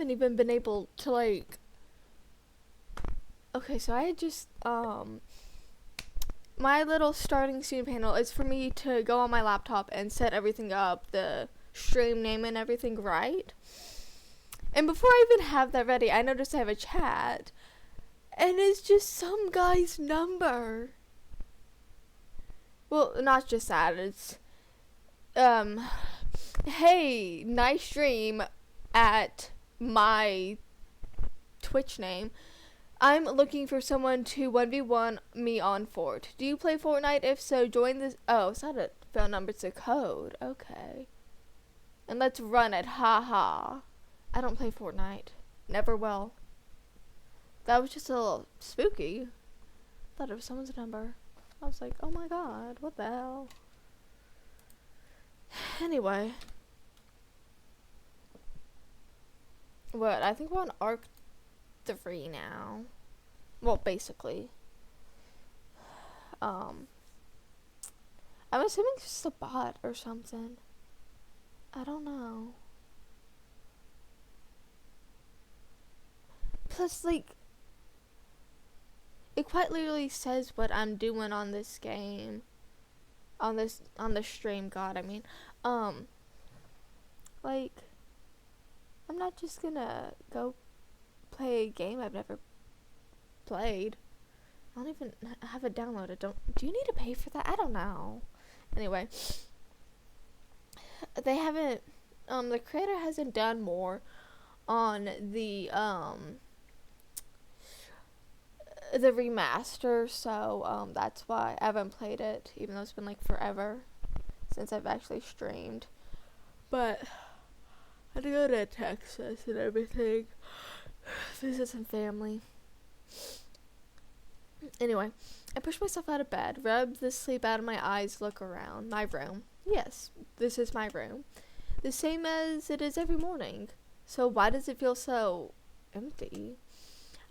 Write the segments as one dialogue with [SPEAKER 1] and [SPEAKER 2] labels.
[SPEAKER 1] haven't even been able to like. Okay, so I had just my little starting scene panel is for me to go on my laptop and set everything up, the stream name and everything right. And before I even have that ready, I noticed I have a chat, and it's just some guy's number. Well, not just that. It's hey, nice stream at my Twitch name. I'm looking for someone to 1v1 me on Fort. Do you play Fortnite? If so, join this. Oh, it's not a phone number, it's a code. Okay. And let's run it. Haha. I don't play Fortnite. Never will. That was just a little spooky. Thought it was someone's number. I was like, oh my god, what the hell? Anyway. What? I think we're on Arc 3 now. Well, basically. I'm assuming it's just a bot or something. I don't know. Plus, like, it quite literally says what I'm doing on this game. On the stream, God, I mean. Like, I'm not just gonna go play a game I've never played. I don't even have it downloaded. Do you need to pay for that? I don't know. Anyway, they haven't, the creator hasn't done more on the remaster, so that's why I haven't played it, even though it's been like forever since I've actually streamed. But I had to go to Texas and everything, visit some family. Anyway, I push myself out of bed, rub the sleep out of my eyes, look around. My room. Yes, this is my room. The same as it is every morning. So why does it feel so empty?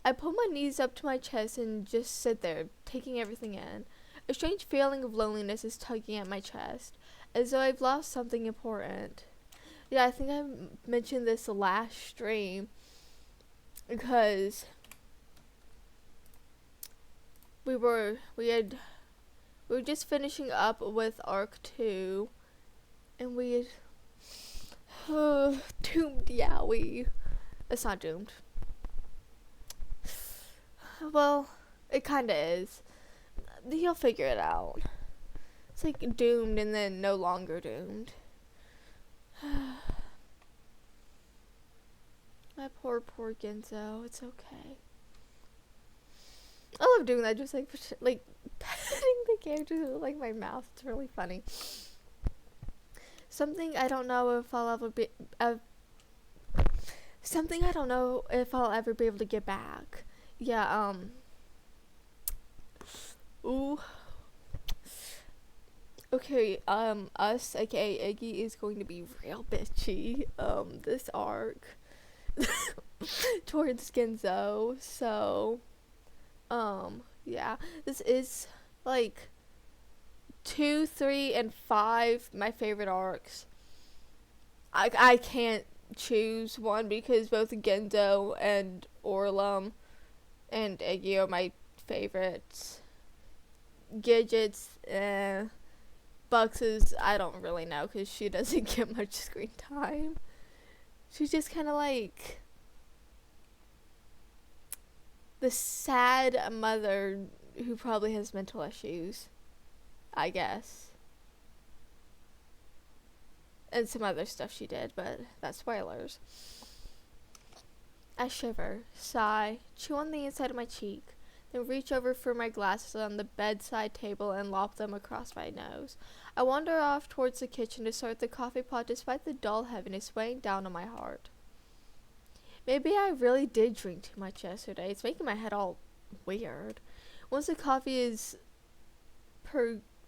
[SPEAKER 1] I pull my knees up to my chest and just sit there, taking everything in. A strange feeling of loneliness is tugging at my chest, as though I've lost something important. Yeah, I think I mentioned this last stream, because we were just finishing up with Arc 2, and we had doomed, yeah, it's not doomed. Well, it kinda is. He'll figure it out. It's like doomed and then no longer doomed. My poor Genzo. It's okay. I love doing that. Just like petting the characters with like my mouth. It's really funny. Something I don't know if I'll ever be. Something I don't know if I'll ever be able to get back. Yeah. Ooh. Okay, us, aka Iggy, is going to be real bitchy, this arc, towards Genzo, so, yeah, this is, like, 2, 3, and 5, my favorite arcs. I can't choose one, because both Genzo and Orlum and Iggy are my favorites. Gidget's, Bucks is, I don't really know, because she doesn't get much screen time. She's just kind of like the sad mother who probably has mental issues, I guess. And some other stuff she did, but that's spoilers. I shiver, sigh, chew on the inside of my cheek, then reach over for my glasses on the bedside table and lop them across my nose. I wander off towards the kitchen to start the coffee pot despite the dull heaviness weighing down on my heart. Maybe I really did drink too much yesterday. It's making my head all weird. Once the coffee is percolating?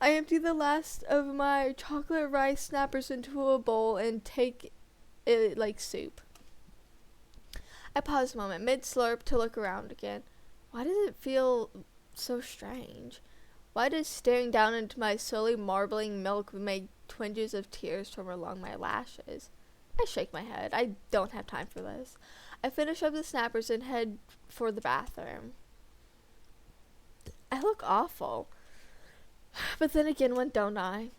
[SPEAKER 1] I empty the last of my chocolate rice snappers into a bowl and take it like soup. I pause a moment, mid-slurp, to look around again. Why does it feel so strange? Why does staring down into my slowly marbling milk make twinges of tears from along my lashes? I shake my head. I don't have time for this. I finish up the snappers and head for the bathroom. I look awful. But then again, when don't I?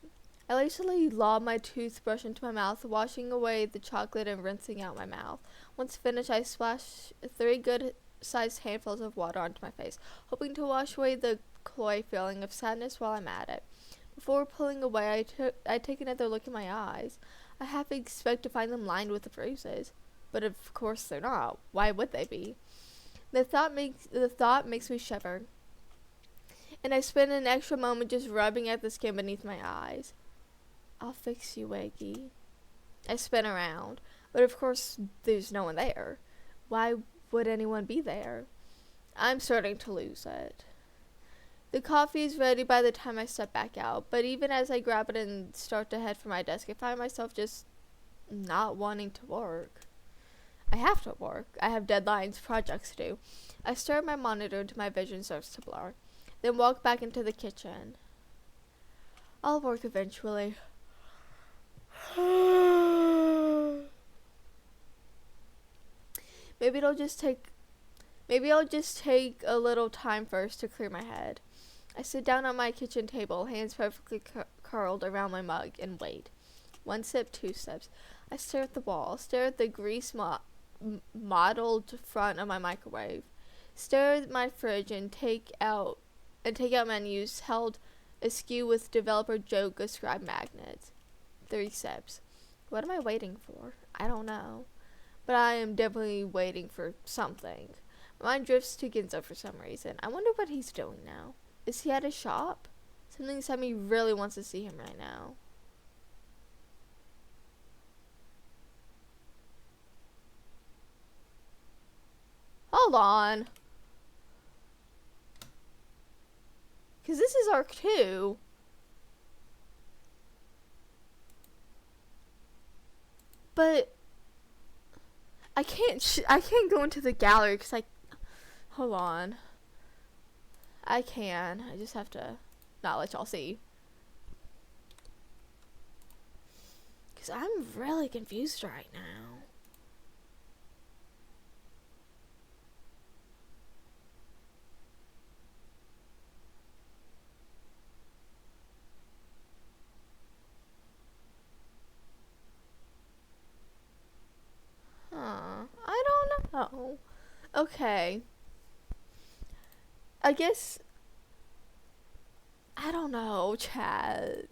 [SPEAKER 1] I lazily lob my toothbrush into my mouth, washing away the chocolate and rinsing out my mouth. Once finished, I splash 3 good-sized handfuls of water onto my face, hoping to wash away the cloy feeling of sadness while I'm at it. Before pulling away, I take another look at my eyes. I half expect to find them lined with bruises, but of course they're not. Why would they be? The thought makes me shiver, and I spend an extra moment just rubbing at the skin beneath my eyes. I'll fix you, Eggie. I spin around, but of course there's no one there. Why would anyone be there? I'm starting to lose it. The coffee is ready by the time I step back out, but even as I grab it and start to head for my desk, I find myself just not wanting to work. I have to work. I have deadlines, projects to do. I stare at my monitor until my vision starts to blur, then walk back into the kitchen. I'll work eventually. Maybe I'll just take a little time first to clear my head. I sit down on my kitchen table, hands perfectly curled around my mug, and wait. 1 sip, 2 sips. I stare at the wall, stare at the grease mottled front of my microwave, stare at my fridge, and take out menus held askew with developer joke ascribed magnets. 3 sips. What am I waiting for? I don't know. But I am definitely waiting for something. My mind drifts to Ginzo for some reason. I wonder what he's doing now. Is he at his shop? Something inside me really wants to see him right now. Hold on. Because this is arc 2. But I can't go into the gallery because hold on. I can. I just have to not let y'all see. Because I'm really confused right now. I don't know. Okay. I guess, I don't know, Chad.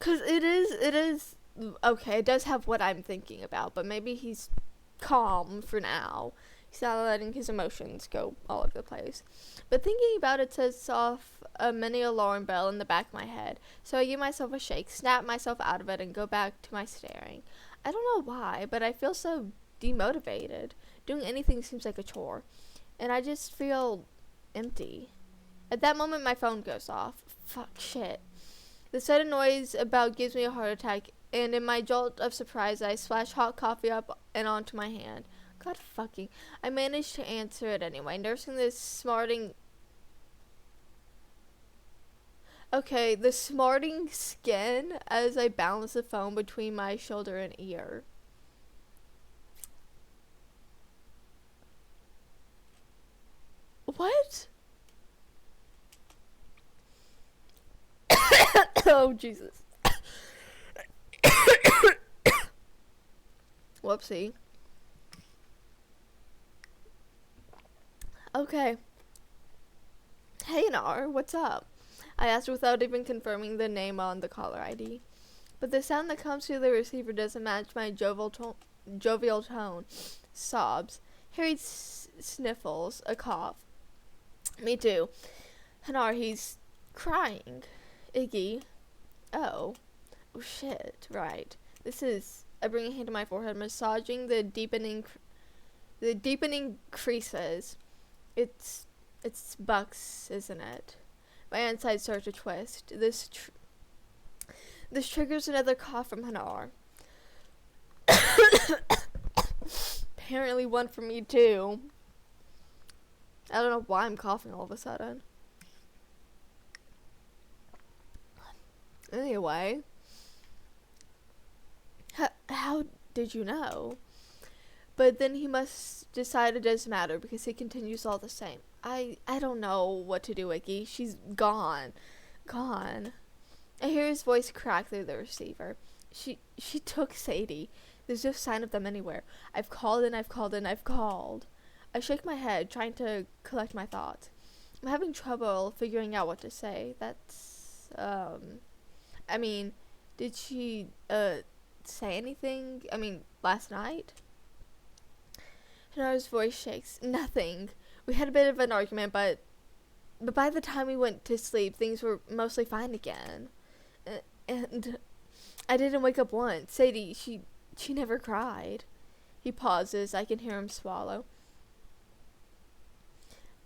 [SPEAKER 1] Cause it is, okay, it does have what I'm thinking about, but maybe he's calm for now. He's not letting his emotions go all over the place. But thinking about it sets off a mini alarm bell in the back of my head. So I give myself a shake, snap myself out of it, and go back to my staring. I don't know why, but I feel so demotivated. Doing anything seems like a chore. And I just feel empty. At that moment, my phone goes off. Fuck, shit. The sudden noise about gives me a heart attack, and in my jolt of surprise, I splash hot coffee up and onto my hand. God fucking. I managed to answer it anyway, nursing this smarting. Okay, the smarting skin as I balance the phone between my shoulder and ear. What? Oh, Jesus. Whoopsie. Okay. Hey, Nar, what's up? I asked without even confirming the name on the caller ID. But the sound that comes through the receiver doesn't match my jovial tone. Sobs. Harry sniffles. A cough. Me too. Hanar, he's crying. Iggy. Oh. Oh, shit. Right. This is... I bring a hand to my forehead, massaging the deepening creases. It's Bucks, isn't it? My insides start to twist. This triggers another cough from Hanar. apparently one for me too. I don't know why I'm coughing all of a sudden. Anyway, how did you know? But then he must decide it doesn't matter because he continues all the same. I don't know what to do, Iggy. She's gone. Gone. I hear his voice crack through the receiver. She took Sadie. There's no sign of them anywhere. I've called and I've called and I've called. I shake my head, trying to collect my thoughts. I'm having trouble figuring out what to say. I mean, did she, say anything? I mean, last night? Hanar's voice shakes. Nothing. We had a bit of an argument, but by the time we went to sleep, things were mostly fine again. And I didn't wake up once. Sadie, she never cried. He pauses. I can hear him swallow.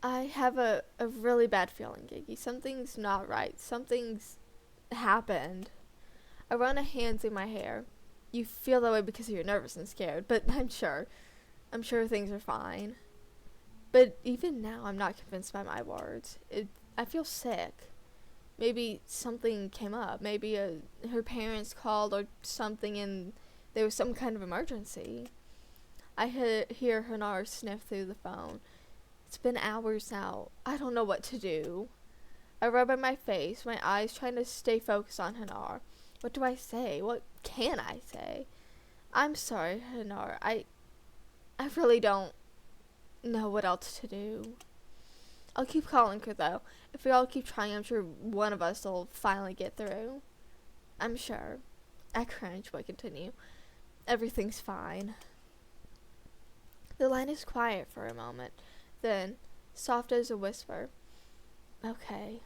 [SPEAKER 1] I have a really bad feeling, Giggy. Something's not right. Something's happened. I run a hand through my hair. You feel that way because you're nervous and scared, but I'm sure things are fine. But even now, I'm not convinced by my words. I feel sick. Maybe something came up. Maybe her parents called or something and there was some kind of emergency. I hear Hanar sniff through the phone. It's been hours now. I don't know what to do. I rub at my face, my eyes trying to stay focused on Hanar. What do I say? What can I say? I'm sorry, Hanar. I really don't know what else to do. I'll keep calling her, though. If we all keep trying, I'm sure one of us will finally get through. I'm sure. I cringe, but continue. Everything's fine. The line is quiet for a moment. Then, soft as a whisper. Okay.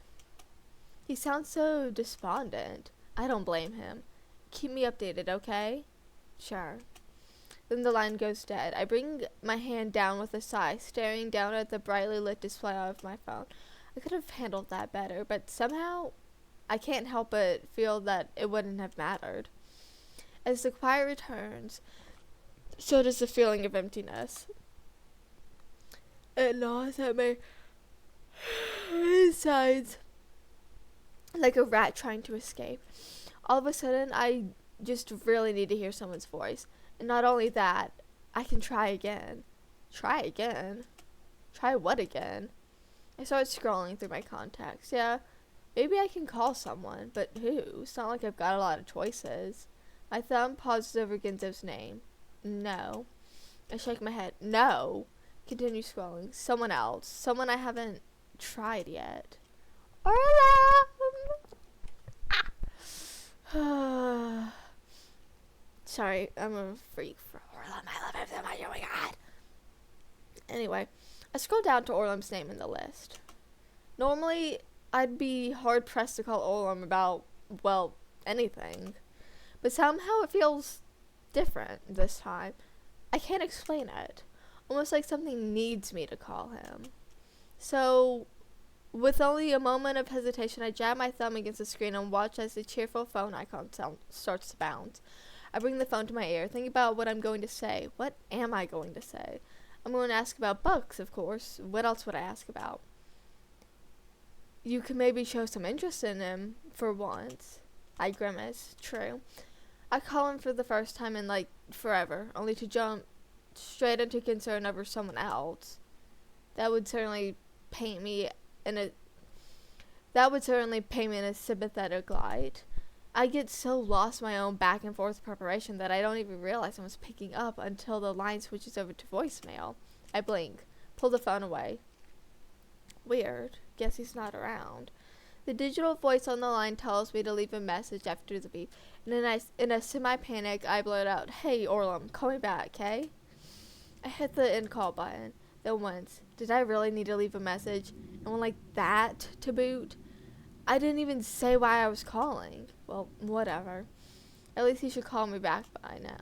[SPEAKER 1] He sounds so despondent. I don't blame him. Keep me updated, okay? Sure. Then the line goes dead. I bring my hand down with a sigh, staring down at the brightly lit display of my phone. I could have handled that better, but somehow I can't help but feel that it wouldn't have mattered. As the quiet returns, so does the feeling of emptiness. It gnaws at my insides like a rat trying to escape. All of a sudden, I just really need to hear someone's voice. And not only that, I can try again. Try again? Try what again? I start scrolling through my contacts. Yeah, maybe I can call someone, but who? It's not like I've got a lot of choices. My thumb pauses over Ginzo's name. No. I shake my head. No. Continue scrolling. Someone else. Someone I haven't tried yet. Orla! Sorry, I'm a freak for Orlum. I love him so much. Oh my god. Anyway, I scroll down to Orlum's name in the list. Normally, I'd be hard pressed to call Orlum about, well, anything. But somehow it feels different this time. I can't explain it. Almost like something needs me to call him. So, with only a moment of hesitation, I jab my thumb against the screen and watch as the cheerful phone icon starts to bounce. I bring the phone to my ear, thinking about what I'm going to say. What am I going to say? I'm going to ask about books, of course. What else would I ask about? You can maybe show some interest in him, for once. I grimace. True. I call him for the first time in, forever, only to jump straight into concern over someone else. That would certainly paint me in a sympathetic light. I get so lost in my own back and forth preparation that I don't even realize I was picking up until the line switches over to voicemail. I blink, pull the phone away. Weird. Guess he's not around. The digital voice on the line tells me to leave a message after the beep, and in a semi-panic, I blurt out, "Hey, Orlum, call me back, okay?" I hit the end call button. Then once, did I really need to leave a message? And one like that to boot? I didn't even say why I was calling. Well, whatever. At least he should call me back by now.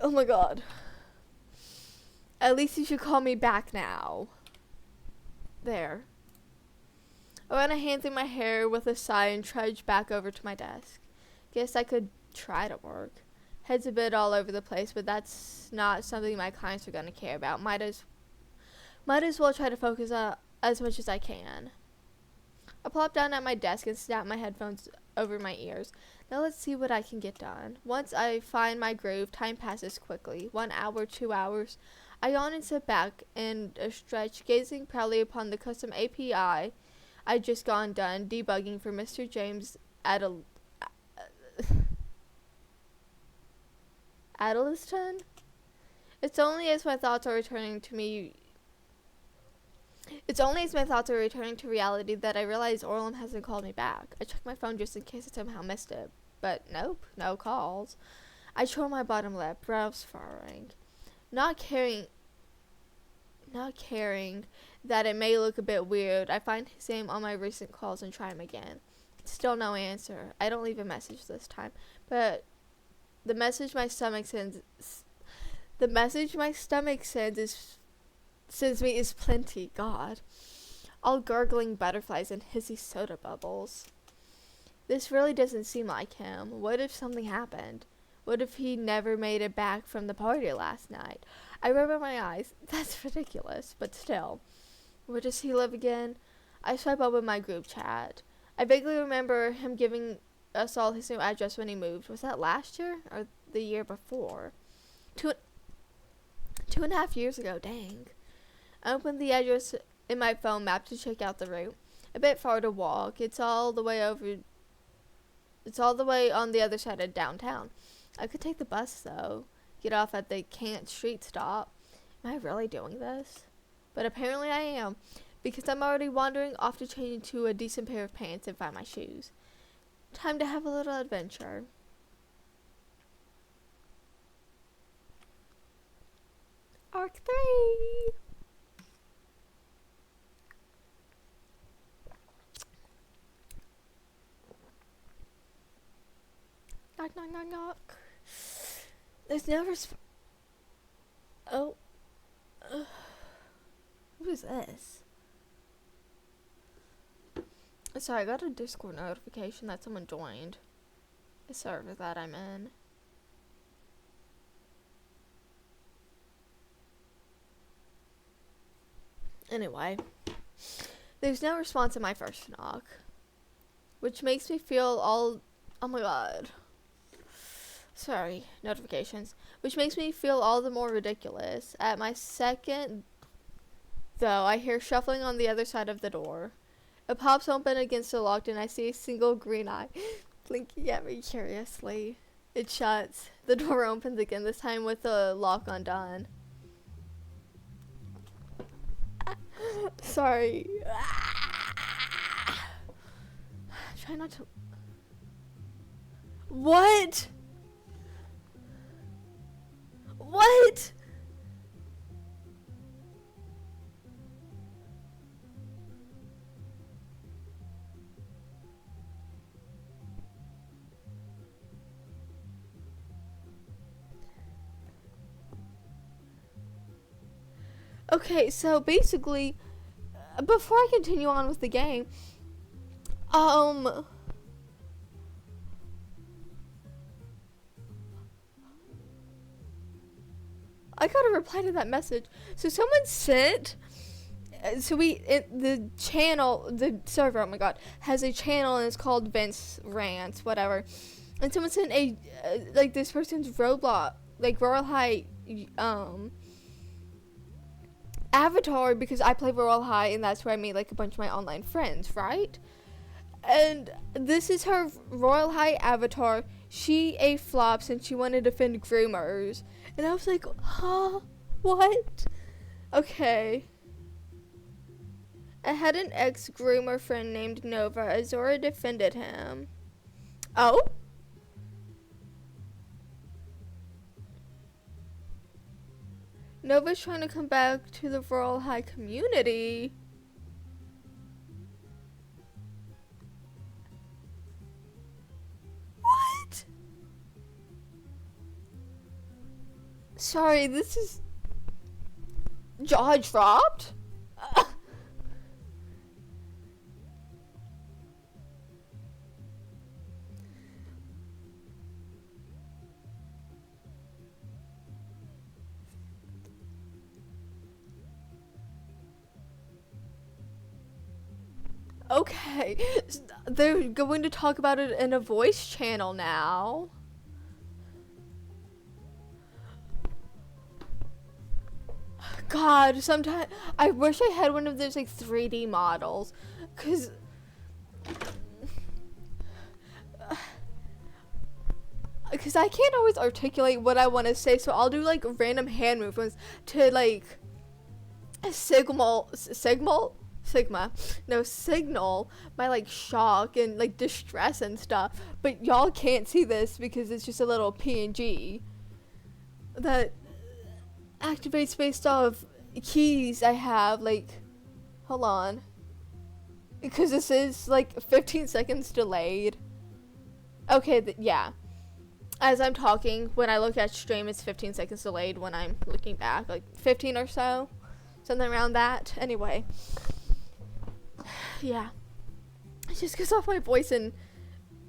[SPEAKER 1] Oh my god. At least he should call me back now. There. I run a hand through my hair with a sigh and trudge back over to my desk. Guess I could try to work. head's a bit all over the place, but that's not something my clients are going to care about. Might as well try to focus as much as I can. I plop down at my desk and snap my headphones over my ears. Now let's see what I can get done. Once I find my groove, time passes quickly. 1 hour, 2 hours. I yawn and sit back in a stretch, gazing proudly upon the custom API I'd just gone done debugging for Mr. James Adeliston. It's only as my thoughts are returning to reality that I realize Orlum hasn't called me back. I check my phone just in case I somehow missed it, but nope, no calls. I chew my bottom lip, brows furrowing, not caring that it may look a bit weird. I find his name on my recent calls and try him again. Still no answer. I don't leave a message this time, but the message my stomach sends me is plenty. God, all gurgling butterflies and hissy soda bubbles. This really doesn't seem like him. What if something happened? What if he never made it back from the party last night? I rub my eyes. That's ridiculous, but still. Where does he live again? I swipe open my group chat. I vaguely remember him giving us all his new address when he moved. Was that last year or the year before? Two and a half years ago, dang. I opened the address in my phone map to check out the route. A bit far to walk. It's all the way on the other side of downtown. I could take the bus, though. Get off at the Kant Street stop. Am I really doing this? But apparently I am, because I'm already wandering off to change into a decent pair of pants and find my shoes. Time to have a little adventure. Arc 3! Knock, knock, knock, knock. There's no Oh. What is this? Sorry, I got a Discord notification that someone joined a server that I'm in. Anyway, there's no response in my first knock, which makes me feel all... Oh my god. Sorry, notifications. Which makes me feel all the more ridiculous. At my second, though, I hear shuffling on the other side of the door. It pops open against the lock, and I see a single green eye blinking at me curiously. It shuts. The door opens again, this time with the lock undone. Sorry. Try not to... What? What? Okay, so basically, before I continue on with the game, I got a reply to that message. So someone sent, the server, oh my god, has a channel and it's called Vince Rants, whatever. And someone sent this person's Roblox, Royal High, avatar, because I play Royal High and that's where I made a bunch of my online friends, right? And this is her Royal High avatar. She a flop since she wanted to defend groomers. And I was like, huh? What? Okay. I had an ex-groomer friend named Nova. Azora defended him. Oh? Nova's trying to come back to the Royal High community. What? Sorry, this is... Jaw dropped? Okay, they're going to talk about it in a voice channel now. God, sometimes I wish I had one of those like 3D models, cause I can't always articulate what I want to say, so I'll do like random hand movements to like signal my like shock and like distress and stuff. But y'all can't see this because it's just a little PNG that activates based off keys I have. Like, hold on, because this is like 15 seconds delayed. Okay, yeah. As I'm talking, when I look at stream, it's 15 seconds delayed. When I'm looking back, like 15 or so, something around that. Anyway, yeah, it just goes off my voice and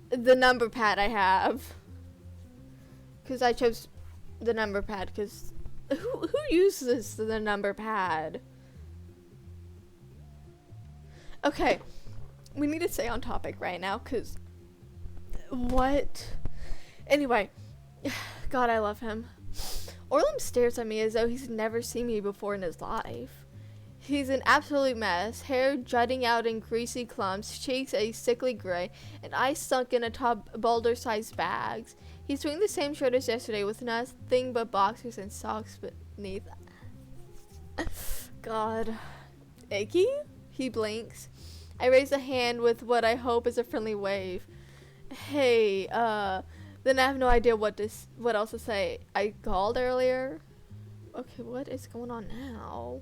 [SPEAKER 1] the number pad I have, because I chose the number pad. Because who uses the number pad? Okay, we need to stay on topic right now, because what? Anyway, God, I love him. Orlum stares at me as though he's never seen me before in his life. He's an absolute mess, hair jutting out in greasy clumps, cheeks a sickly gray, and eyes sunk in atop boulder-sized bags. He's wearing the same shirt as yesterday with nothing but boxers and socks beneath. God. Icky? He blinks. I raise a hand with what I hope is a friendly wave. Hey, then I have no idea what else to say. I called earlier. Okay, what is going on now?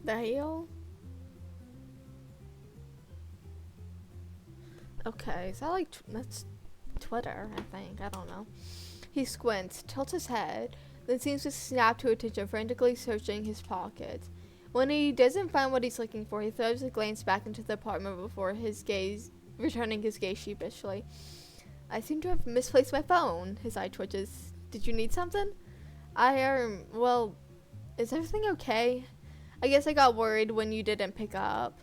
[SPEAKER 1] The hell? Okay, is that like that's Twitter? I think, I don't know. He squints, tilts his head, then seems to snap to attention, frantically searching his pockets. When he doesn't find what he's looking for, he throws a glance back into the apartment before returning his gaze sheepishly. I seem to have misplaced my phone. His eye twitches. Did you need something? Well, is everything okay? I guess I got worried when you didn't pick up.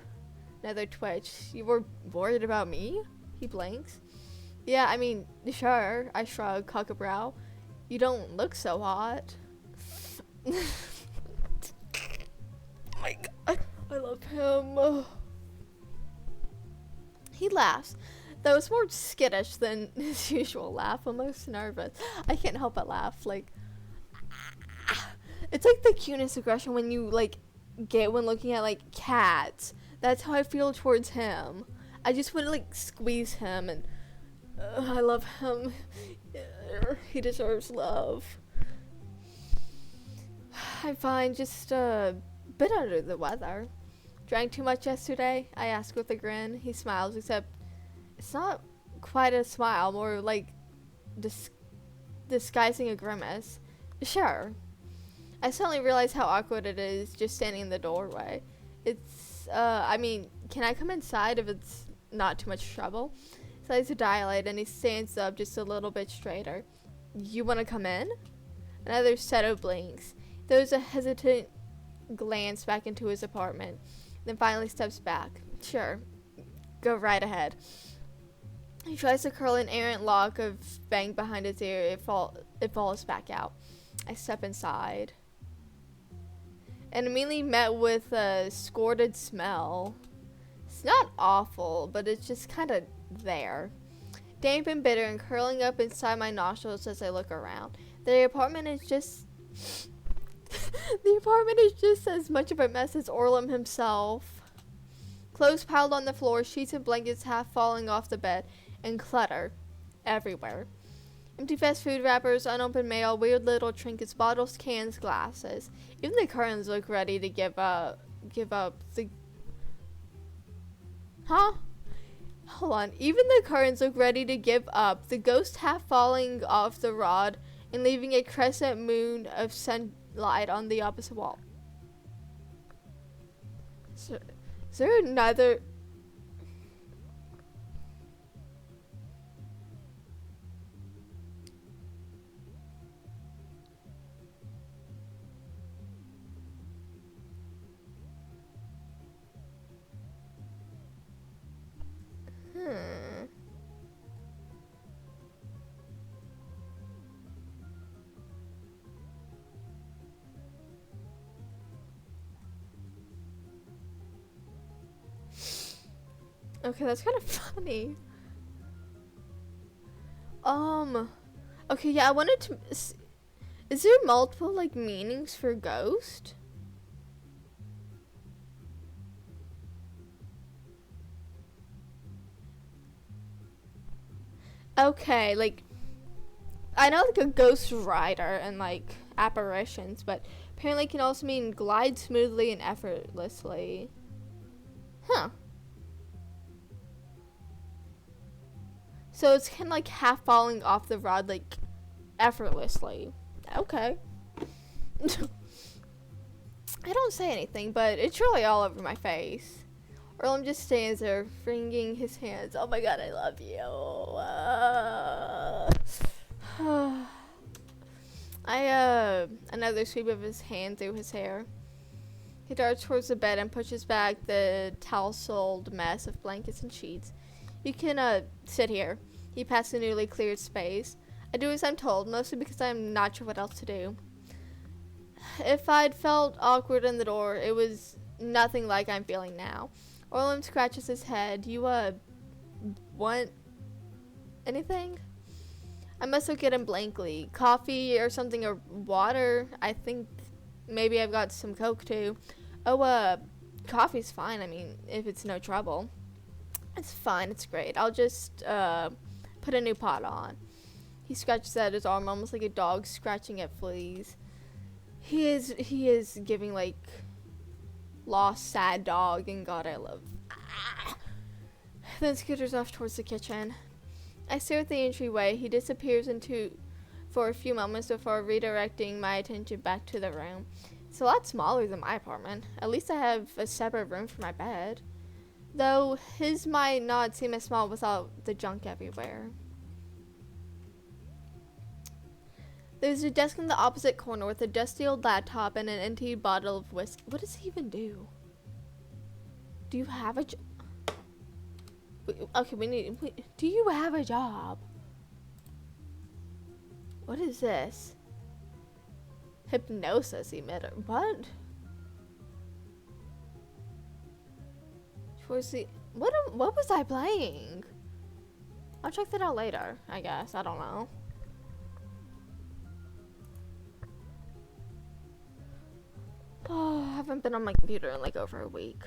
[SPEAKER 1] Another twitch. You were worried about me? He blinks. Yeah, I mean, sure. I shrug, cock a brow. You don't look so hot. Oh my God, I love him. He laughs, though it's more skittish than his usual laugh, almost nervous. I can't help but laugh. Like, it's like the cutest aggression when you like get when looking at like cats. That's how I feel towards him. I just want to like squeeze him, and I love him. He deserves love. I'm fine, just a bit under the weather. Drank too much yesterday? I ask with a grin. He smiles, except it's not quite a smile, more like disguising a grimace. Sure. I suddenly realize how awkward it is just standing in the doorway. I mean, can I come inside if it's not too much trouble? His eyes dilate and he stands up just a little bit straighter. You want to come in? Another set of blinks. Throws a hesitant glance back into his apartment, then finally steps back. Sure, go right ahead. He tries to curl an errant lock of bang behind his ear. It falls back out. I step inside, and immediately met with a scorched smell. It's not awful, but it's just kind of there. Damp and bitter and curling up inside my nostrils as I look around. The apartment is just as much of a mess as Orlum himself. Clothes piled on the floor, sheets and blankets half falling off the bed, and clutter everywhere. Empty fast food wrappers, unopened mail, weird little trinkets, bottles, cans, glasses. Even the curtains look ready to give up the... Huh? Hold on. Even the curtains look ready to give up, the ghost half falling off the rod and leaving a crescent moon of sunlight on the opposite wall. So, is there another... Okay, that's kind of funny. Okay, yeah, I wanted to. Is there multiple like meanings for ghost? Okay, like I know like a ghost rider and like apparitions, but apparently it can also mean glide smoothly and effortlessly. Huh. So it's kind of like half falling off the rod like effortlessly. Okay. I don't say anything, but it's really all over my face. Orlum just stands there, wringing his hands. Oh my god, I love you. Another sweep of his hand through his hair. He darts towards the bed and pushes back the tousled mess of blankets and sheets. You can, sit here. He passed the newly cleared space. I do as I'm told, mostly because I'm not sure what else to do. If I'd felt awkward in the door, it was nothing like I'm feeling now. Orlum scratches his head. You, want anything? I must look at him blankly. Coffee or something, or water? I think maybe I've got some Coke too. Oh, coffee's fine. I mean, if it's no trouble. It's fine. It's great. I'll just, put a new pot on. He scratches at his arm almost like a dog scratching at fleas. He is giving like lost sad dog, and God I love. Then scooters off towards the kitchen. I stare at the entryway. He disappears for a few moments before redirecting my attention back to the room. It's a lot smaller than my apartment. At least I have a separate room for my bed. Though his might not seem as small without the junk everywhere. There's a desk in the opposite corner with a dusty old laptop and an empty bottle of whiskey. What does he even do? Do you have a job? Okay, do you have a job? What is this? Hypnosis emitter. What? What was I playing? I'll check that out later, I guess. I don't know. Oh, I haven't been on my computer in like over a week.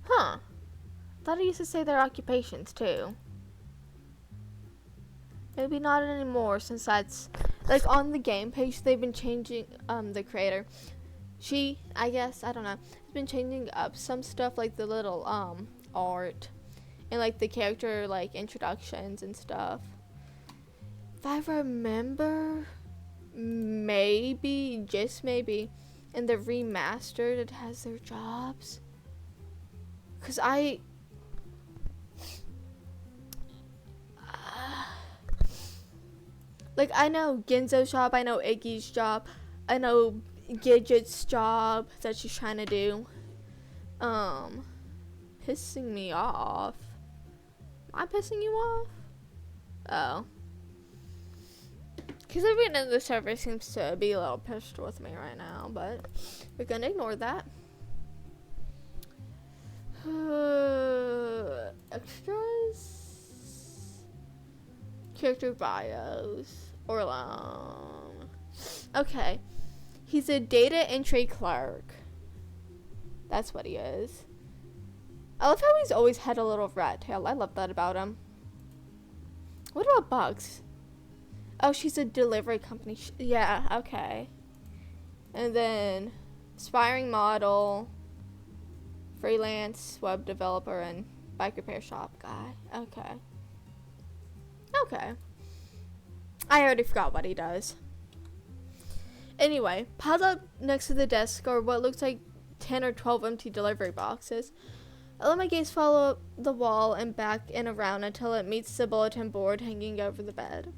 [SPEAKER 1] Huh. Thought I used to say their occupations too. Maybe not anymore, since that's like on the game page they've been changing the creator. I guess, I don't know, has been changing up some stuff like the little art and like the character like introductions and stuff. If I remember, maybe, just maybe, in the remastered it has their jobs. Cause like I know Ginzo's job, I know Iggy's job, I know Gidget's job that she's trying to do. Pissing me off. Am I pissing you off? Oh. Because everyone in the server seems to be a little pissed with me right now, but we're gonna ignore that. Extras? Character bios. Orlum. Okay. He's a data entry clerk. That's what he is. I love how he's always had a little rat tail. I love that about him. What about Bugs? Oh, she's a delivery company. Yeah, okay. And then aspiring model, freelance web developer, and bike repair shop guy. Okay. Okay. I already forgot what he does. Anyway, piled up next to the desk are what looks like 10 or 12 empty delivery boxes. I let my gaze follow up the wall and back and around until it meets the bulletin board hanging over the bed.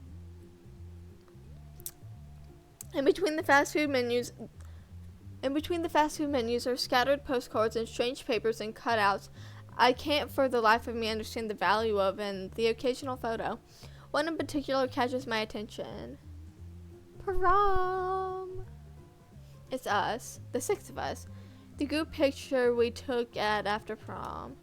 [SPEAKER 1] In between the fast food menus are scattered postcards and strange papers and cutouts I can't for the life of me understand the value of, and the occasional photo. One in particular catches my attention. Prom. It's us, the 6 of us. The group picture we took at after prom.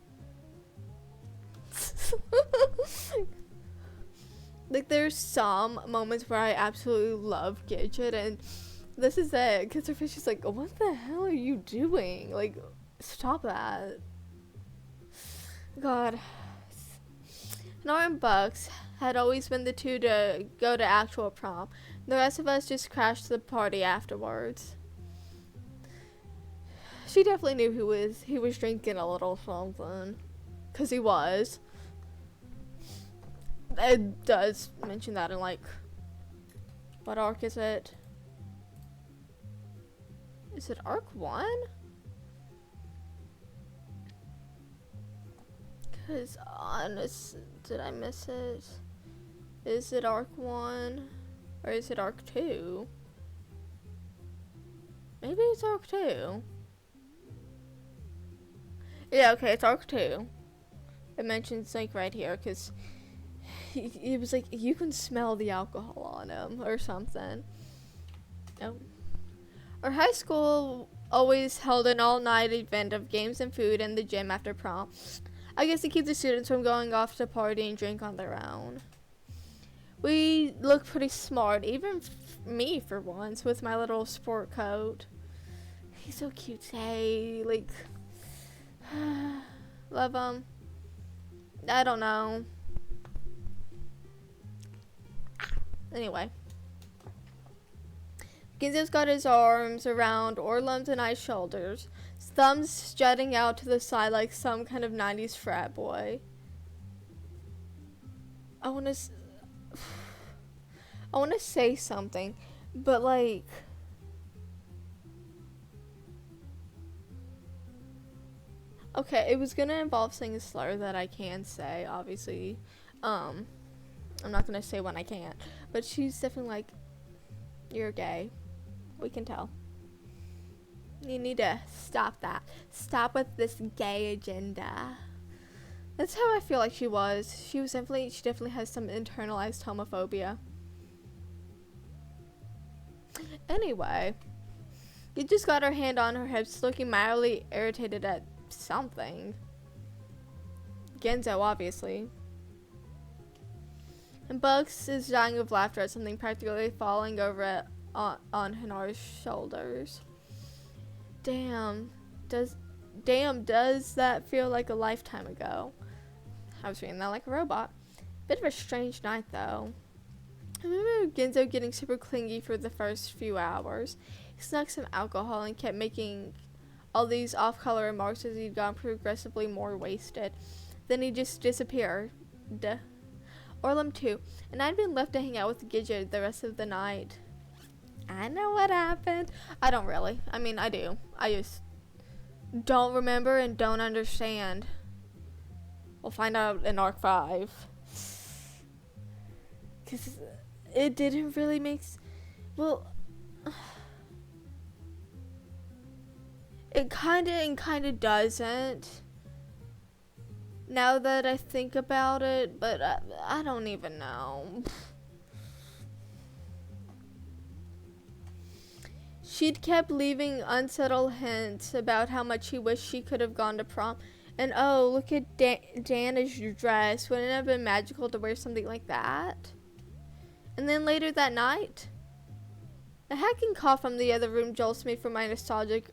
[SPEAKER 1] Like, there's some moments where I absolutely love Gidget, and this is it. Because her face is like, what the hell are you doing? Like, stop that. God. Nora and Bucks had always been the two to go to actual prom. The rest of us just crashed the party afterwards. She definitely knew he was drinking a little something. Because he was. It does mention that in, like, what arc is it? Is it arc 1? Because, honest, did I miss it? Is it arc 1? Or is it arc 2? Maybe it's arc 2. Yeah, okay, it's arc 2. It mentions, like, right here, because he was like, you can smell the alcohol on him, or something. Oh. Our high school always held an all-night event of games and food in the gym after prom. I guess to keep the students from going off to party and drink on their own. We looked pretty smart, even me for once, with my little sport coat. He's so cute, hey, like, love him. I don't know. Anyway. Ginzo's got his arms around Orlum's and I's shoulders, his thumbs jutting out to the side like some kind of 90s frat boy. I want to say something, but like, okay, it was gonna involve saying a slur that I can say, obviously. I'm not gonna say when I can't, but she's definitely like, you're gay. We can tell. You need to stop that. Stop with this gay agenda. That's how I feel like she was. She definitely has some internalized homophobia. Anyway, you just got her hand on her hips, looking mildly irritated at something. Genzo, obviously. And Bugs is dying of laughter at something practically falling over on Hanar's shoulders. Damn, does that feel like a lifetime ago? I was reading that like a robot. Bit of a strange night, though. I remember Genzo getting super clingy for the first few hours. He snuck some alcohol and kept making all these off-color remarks as he'd gone progressively more wasted. Then he just disappeared. Orlum too, and I'd been left to hang out with Gidget the rest of the night. I know what happened. I don't really. I mean, I do. I just don't remember and don't understand. We'll find out in Arc 5. Because it didn't really make... Well... It kinda doesn't. Now that I think about it, but I don't even know. She'd kept leaving unsettled hints about how much she wished she could have gone to prom. And oh, look at Dana's dress. Wouldn't it have been magical to wear something like that? And then later that night, a hacking cough from the other room jolts me from my nostalgic...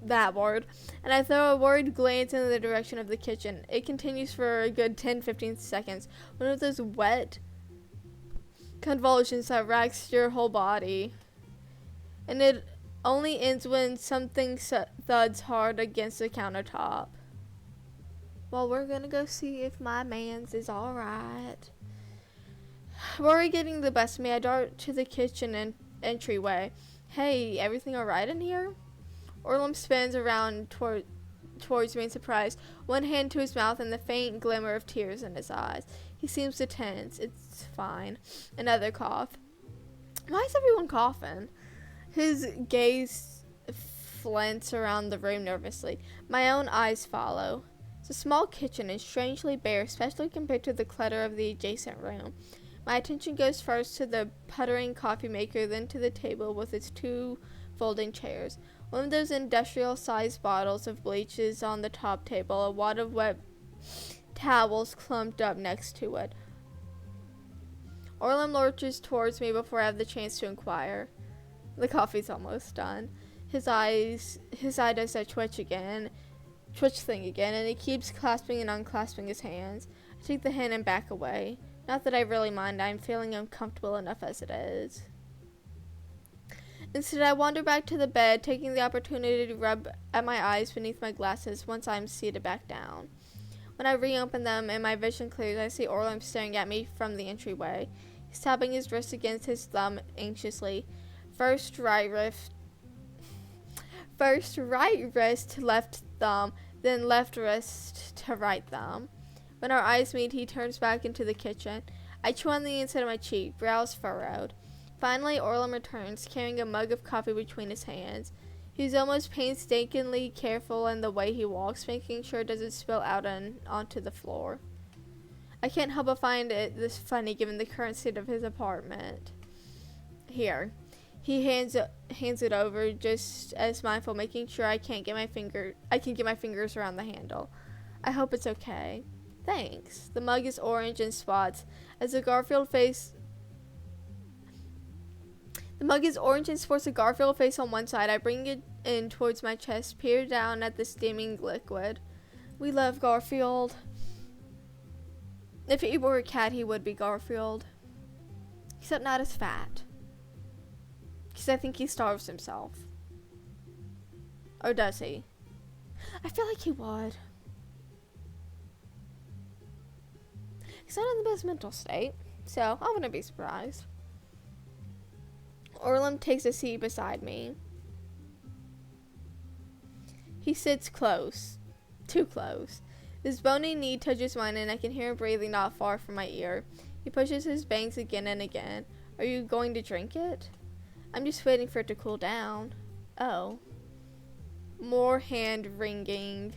[SPEAKER 1] that word. And I throw a worried glance in the direction of the kitchen. It continues for a good 10-15 seconds. One of those wet convulsions that racks your whole body. And it only ends when something thuds hard against the countertop. Well, we're gonna go see if my man's is alright. Worry getting the best of me, I dart to the kitchen and entryway. Hey, everything alright in here? Orlum spins around towards me in surprise, one hand to his mouth and the faint glimmer of tears in his eyes. He seems to tense. It's fine. Another cough. Why is everyone coughing? His gaze flints around the room nervously. My own eyes follow. It's a small kitchen and strangely bare, especially compared to the clutter of the adjacent room. My attention goes first to the puttering coffee maker, then to the table with its two folding chairs. One of those industrial-sized bottles of bleach is on the top table, a wad of wet towels clumped up next to it. Orlin lurches towards me before I have the chance to inquire. The coffee's almost done. His eye does that twitch thing again, and he keeps clasping and unclasping his hands. I take the hand and back away. Not that I really mind, I'm feeling uncomfortable enough as it is. Instead, I wander back to the bed, taking the opportunity to rub at my eyes beneath my glasses once I'm seated back down. When I reopen them and my vision clears, I see Orlin staring at me from the entryway. He's tapping his wrist against his thumb anxiously. First right wrist, left thumb, then left wrist to right thumb. When our eyes meet, he turns back into the kitchen. I chew on the inside of my cheek, brows furrowed. Finally, Orlin returns, carrying a mug of coffee between his hands. He's almost painstakingly careful in the way he walks, making sure it doesn't spill out onto the floor. I can't help but find it this funny given the current state of his apartment. Here. He hands it over, just as mindful, making sure I can get my fingers around the handle. I hope it's okay. Thanks. The mug is orange in spots, as the Garfield face. The mug is orange and sports a Garfield face on one side. I bring it in towards my chest, peer down at the steaming liquid. We love Garfield. If he were a cat, he would be Garfield. Except not as fat. Because I think he starves himself. Or does he? I feel like he would. He's not in the best mental state, so I wouldn't be surprised. Orlin takes a seat beside me. He sits close. Too close. His bony knee touches mine and I can hear him breathing not far from my ear. He pushes his bangs again and again. Are you going to drink it? I'm just waiting for it to cool down. Oh. More hand wringing.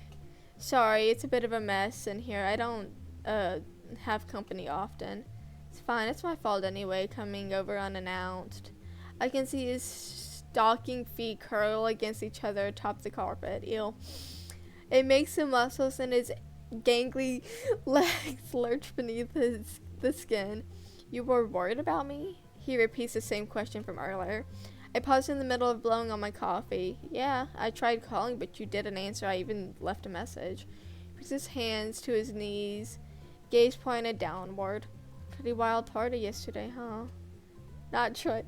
[SPEAKER 1] Sorry, it's a bit of a mess in here. I don't have company often. It's fine, it's my fault anyway, coming over unannounced. I can see his stocking feet curl against each other atop the carpet. Ew. It makes the muscles in his gangly legs lurch beneath the skin. You were worried about me? He repeats the same question from earlier. I pause in the middle of blowing on my coffee. Yeah, I tried calling, but you didn't answer. I even left a message. He puts his hands to his knees, gaze pointed downward. Pretty wild party yesterday, huh? Not trying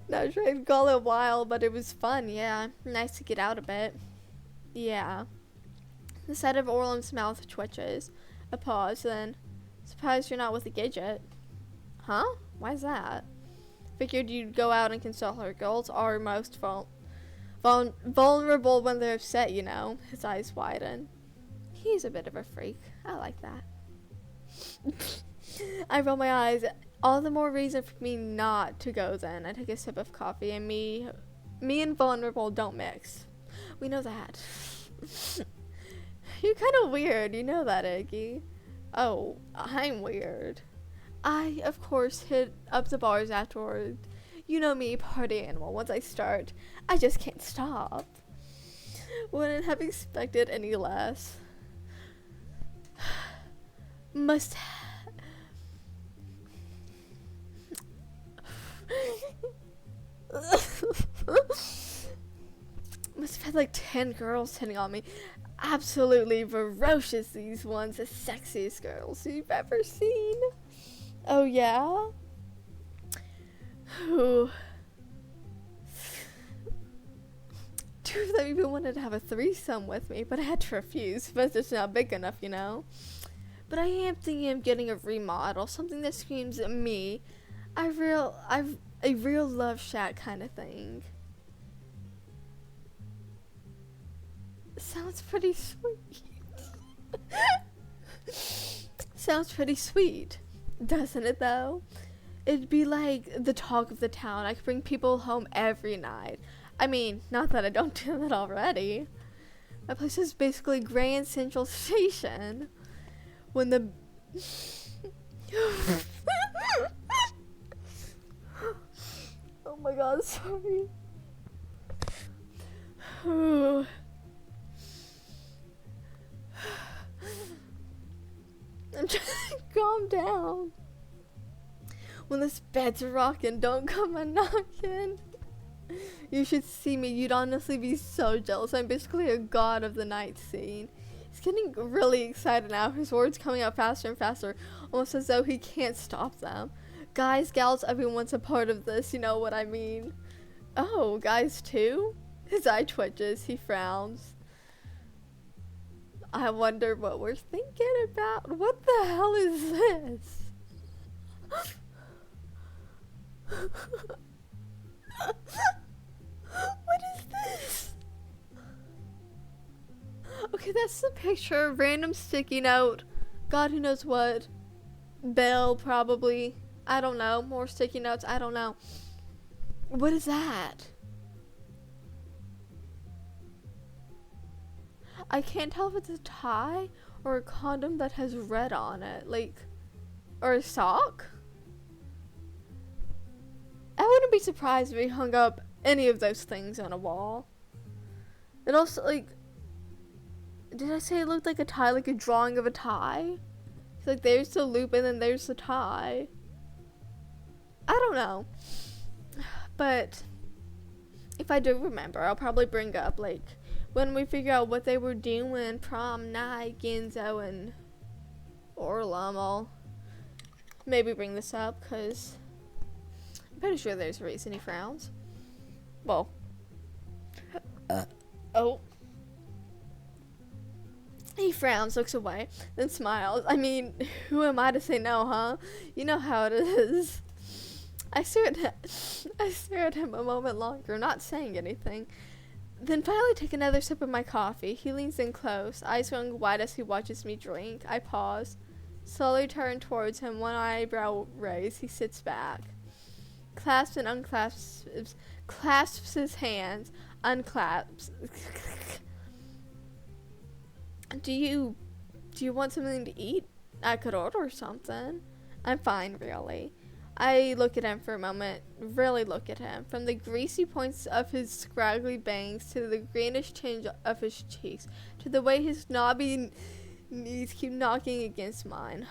[SPEAKER 1] to call it wild, but it was fun, yeah. Nice to get out a bit. Yeah. The side of Orlin's mouth twitches. A pause, then. Surprised you're not with the Gidget. Huh? Why's that? Figured you'd go out and console her. Girls are most vulnerable when they're upset, you know. His eyes widen. He's a bit of a freak. I like that. I roll my eyes. All the more reason for me not to go then. I take a sip of coffee and me and vulnerable don't mix. We know that. You're kind of weird. You know that, Iggy. Oh, I'm weird. I, of course, hit up the bars afterward. You know me, party animal. Once I start, I just can't stop. Wouldn't have expected any less. Must have had like 10 girls hitting on me. Absolutely ferocious, these ones. The sexiest girls you've ever seen. Oh, yeah? Who? Two of them even wanted to have a threesome with me, but I had to refuse. But it's not big enough, you know? But I am thinking of getting a remodel, something that screams at me. A real love shack kind of thing. Sounds pretty sweet. Sounds pretty sweet. Doesn't it, though? It'd be like the talk of the town. I could bring people home every night. I mean, not that I don't do that already. My place is basically Grand Central Station. When the... Oh my god, sorry. Ooh. I'm trying to calm down. When this bed's rocking, don't come a knocking. You should see me. You'd honestly be so jealous. I'm basically a god of the night scene. He's getting really excited now. His words coming out faster and faster, almost as though he can't stop them. Guys, gals, everyone's a part of this. You know what I mean? Oh, guys too? His eye twitches. He frowns. I wonder what we're thinking about. What the hell is this? What is this? Okay, that's the picture. Random sticky note. God, who knows what. Bell, probably. I don't know. More sticky notes. I don't know. What is that? I can't tell if it's a tie or a condom that has red on it. Like, or a sock? I wouldn't be surprised if we hung up any of those things on a wall. It also, like, did I say it looked like a tie, like a drawing of a tie? It's like there's the loop and then there's the tie. I don't know. But if I do remember, I'll probably bring up, like, when we figure out what they were doing prom night, Ginzo and Orlum, I'll maybe bring this up, because I'm pretty sure there's a reason he frowns. Well, oh. He frowns, looks away, then smiles. I mean, who am I to say no, huh? You know how it is. I stare at him a moment longer, not saying anything. Then finally take another sip of my coffee. He leans in close, eyes going wide as he watches me drink. I pause, slowly turn towards him, one eyebrow raised. He sits back, clasps and unclasps, clasps his hands, unclasps. Do you want something to eat? I could order something. I'm fine, really. I look at him for a moment, really look at him. From the greasy points of his scraggly bangs to the greenish tinge of his cheeks, to the way his knobby knees keep knocking against mine.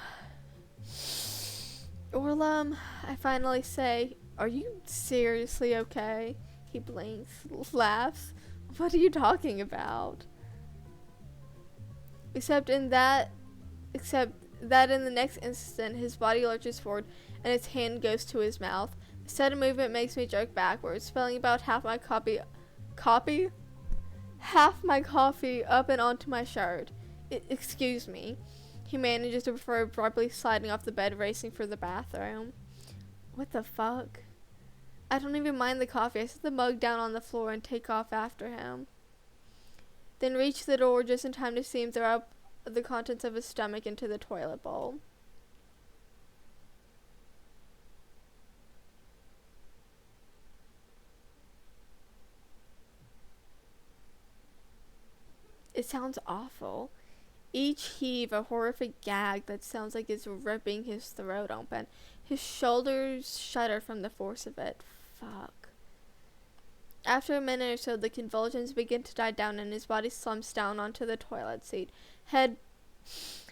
[SPEAKER 1] Orlum, I finally say, are you seriously okay? He blinks, laughs. What are you talking about? Except that in the next instant, his body lurches forward and his hand goes to his mouth. The sudden movement makes me jerk backwards, spilling about half my coffee up and onto my shirt. Excuse me. He manages to before abruptly sliding off the bed, racing for the bathroom. What the fuck? I don't even mind the coffee. I set the mug down on the floor and take off after him. Then reach the door just in time to see him throw up the contents of his stomach into the toilet bowl. It sounds awful. Each heave a horrific gag that sounds like it's ripping his throat open. His shoulders shudder from the force of it. Fuck. After a minute or so, the convulsions begin to die down and his body slumps down onto the toilet seat, head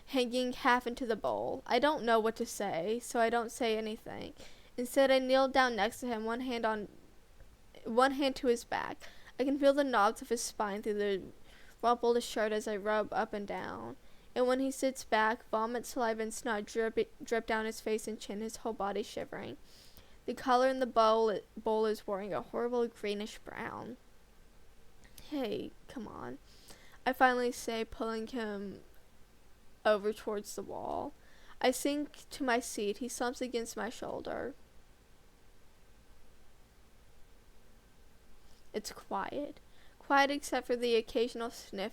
[SPEAKER 1] hanging half into the bowl. I don't know what to say, so I don't say anything. Instead, I kneel down next to him, one hand to his back. I can feel the knobs of his spine through the rumpled shirt as I rub up and down. And when he sits back, vomit, saliva, and snot drip down his face and chin, his whole body shivering. The color in the bowl is wearing a horrible greenish brown. Hey, come on. I finally say, pulling him over towards the wall. I sink to my seat. He slumps against my shoulder. It's quiet. Quiet except for the occasional sniff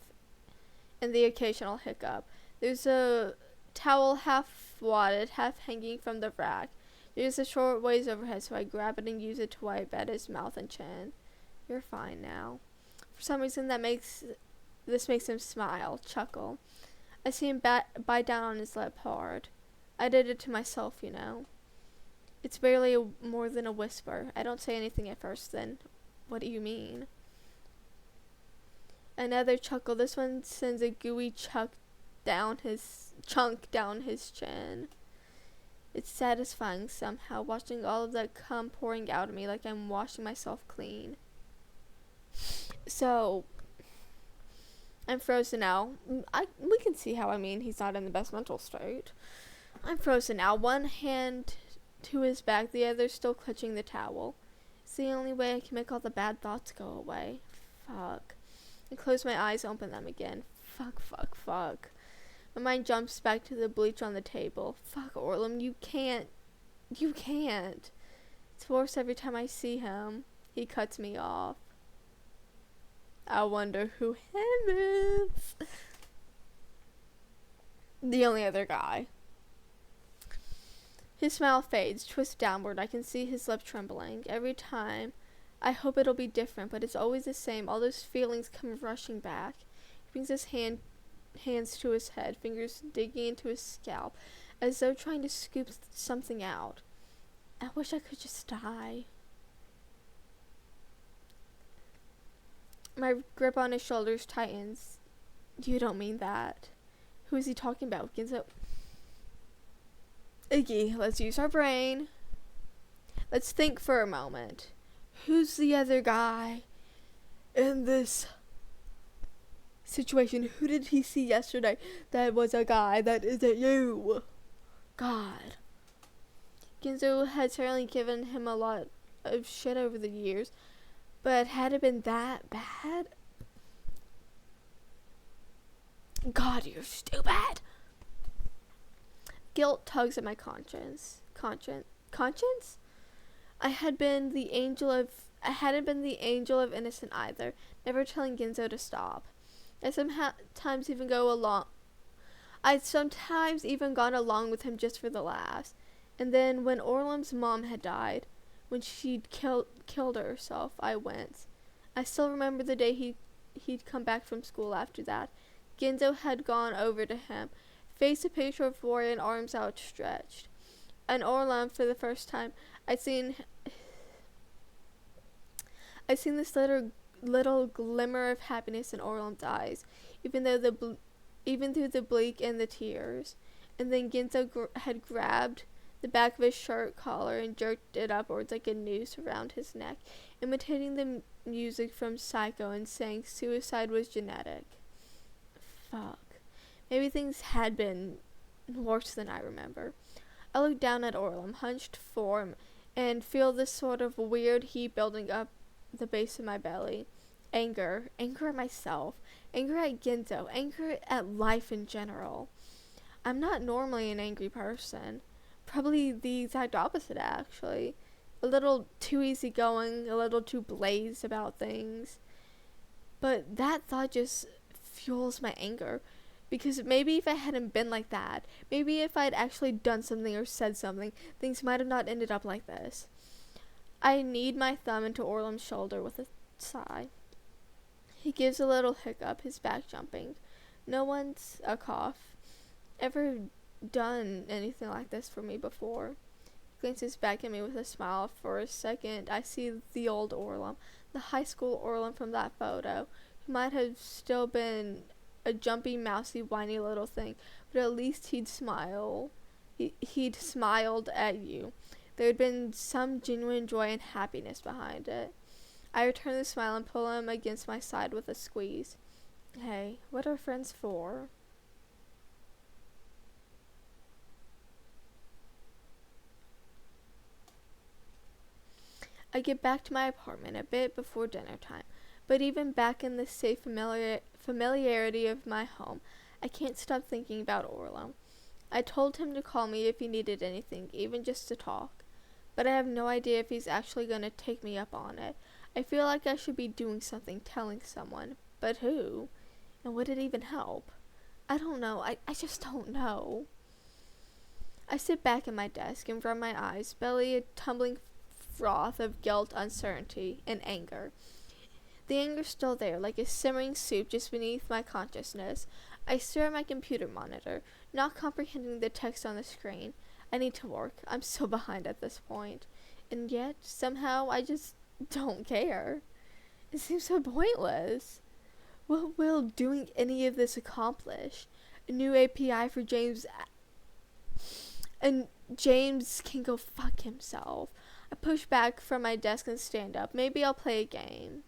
[SPEAKER 1] and the occasional hiccup. There's a towel half wadded, half hanging from the rack. There's a short ways overhead, so I grab it and use it to wipe at his mouth and chin. You're fine now. For some reason, this makes him smile, chuckle. I see him bite down on his lip hard. I did it to myself, you know. It's barely more than a whisper. I don't say anything at first, then. What do you mean? Another chuckle. This one sends a gooey chunk down his chin. It's satisfying somehow, watching all of that cum pouring out of me like I'm washing myself clean. So, I'm frozen now. We can see how, he's not in the best mental state. I'm frozen now, one hand to his back, the other still clutching the towel. It's the only way I can make all the bad thoughts go away. Fuck. I close my eyes, open them again. Fuck. My mind jumps back to the bleach on the table. Fuck, Orlum, you can't. It's worse every time I see him. He cuts me off. I wonder who him is. The only other guy. His smile fades, twists downward. I can see his lip trembling. Every time, I hope it'll be different, but it's always the same. All those feelings come rushing back. He brings his hands to his head, fingers digging into his scalp, as though trying to scoop something out. I wish I could just die. My grip on his shoulders tightens. You don't mean that. Who is he talking about? Ginzo. Iggy, let's use our brain. Let's think for a moment. Who's the other guy in this situation? Who did he see yesterday that was a guy that isn't you? God. Ginzo had certainly given him a lot of shit over the years, but had it been that bad? God, you're stupid. Guilt tugs at my conscience. Conscience? I hadn't been the angel of innocent either, never telling Ginzo to stop. I'd sometimes even gone along with him just for the laughs. And then when Orlum's mom had died, when she'd killed herself, I went. I still remember the day he'd come back from school after that. Ginzo had gone over to him, face a picture of Rory and arms outstretched. And Orlum, for the first time, I'd seen this little glimmer of happiness in Orlum's eyes, even through the bleak and the tears. And then Ginzo had grabbed the back of his shirt collar and jerked it upwards like a noose around his neck, imitating the music from Psycho and saying suicide was genetic. Fuck. Maybe things had been worse than I remember. I look down at Orlum, hunched form, and feel this sort of weird heat building up the base of my belly. Anger at myself, anger at Ginzo, anger at life in general. I'm not normally an angry person. Probably the exact opposite, actually. A little too easygoing, a little too blazed about things. But that thought just fuels my anger. Because maybe if I hadn't been like that, maybe if I'd actually done something or said something, things might have not ended up like this. I kneed my thumb into Orlum's shoulder with a sigh. He gives a little hiccup, his back jumping. No one's a cough ever done anything like this for me before. He glances back at me with a smile. For a second, I see the old Orlum, the high school Orlum from that photo, who might have still been a jumpy, mousy, whiny little thing, but at least he'd smile. He'd smiled at you. There had been some genuine joy and happiness behind it. I return the smile and pull him against my side with a squeeze. Hey, what are friends for? I get back to my apartment a bit before dinner time, but even back in the safe familiarity of my home, I can't stop thinking about Orlum. I told him to call me if he needed anything, even just to talk, but I have no idea if he's actually going to take me up on it. I feel like I should be doing something, telling someone, but who? And would it even help? I don't know. I just don't know. I sit back at my desk and rub my eyes, belly a tumbling froth of guilt, uncertainty, and anger. The anger's still there, like a simmering soup just beneath my consciousness. I stare at my computer monitor, not comprehending the text on the screen. I need to work. I'm so behind at this point. And yet, somehow, I just don't care. It seems so pointless. What will doing any of this accomplish? A new API for James, and James can go fuck himself. I push back from my desk and stand up. Maybe I'll play a game.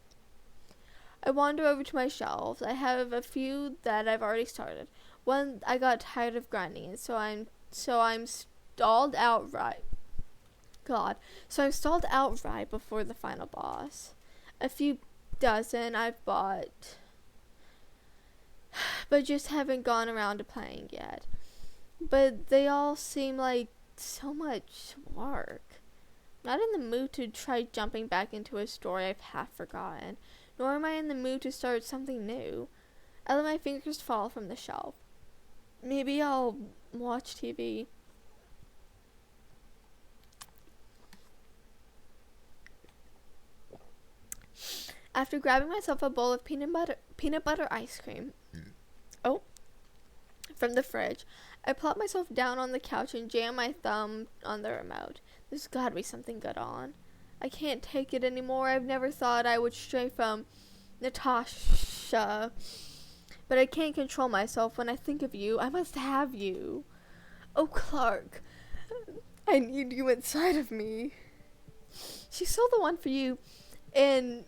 [SPEAKER 1] I wander over to my shelves. I have a few that I've already started. One I got tired of grinding in, so I'm stalled outright. So I'm stalled outright before the final boss. A few dozen I've bought, but just haven't gone around to playing yet. But they all seem like so much work. Not in the mood to try jumping back into a story I've half forgotten, nor am I in the mood to start something new. I let my fingers fall from the shelf. Maybe I'll watch TV. After grabbing myself a bowl of peanut butter ice cream, from the fridge, I plop myself down on the couch and jam my thumb on the remote. There's gotta be something good on. I can't take it anymore. I've never thought I would stray from Natasha, but I can't control myself when I think of you. I must have you. Oh, Clark, I need you inside of me. She's still the one for you, and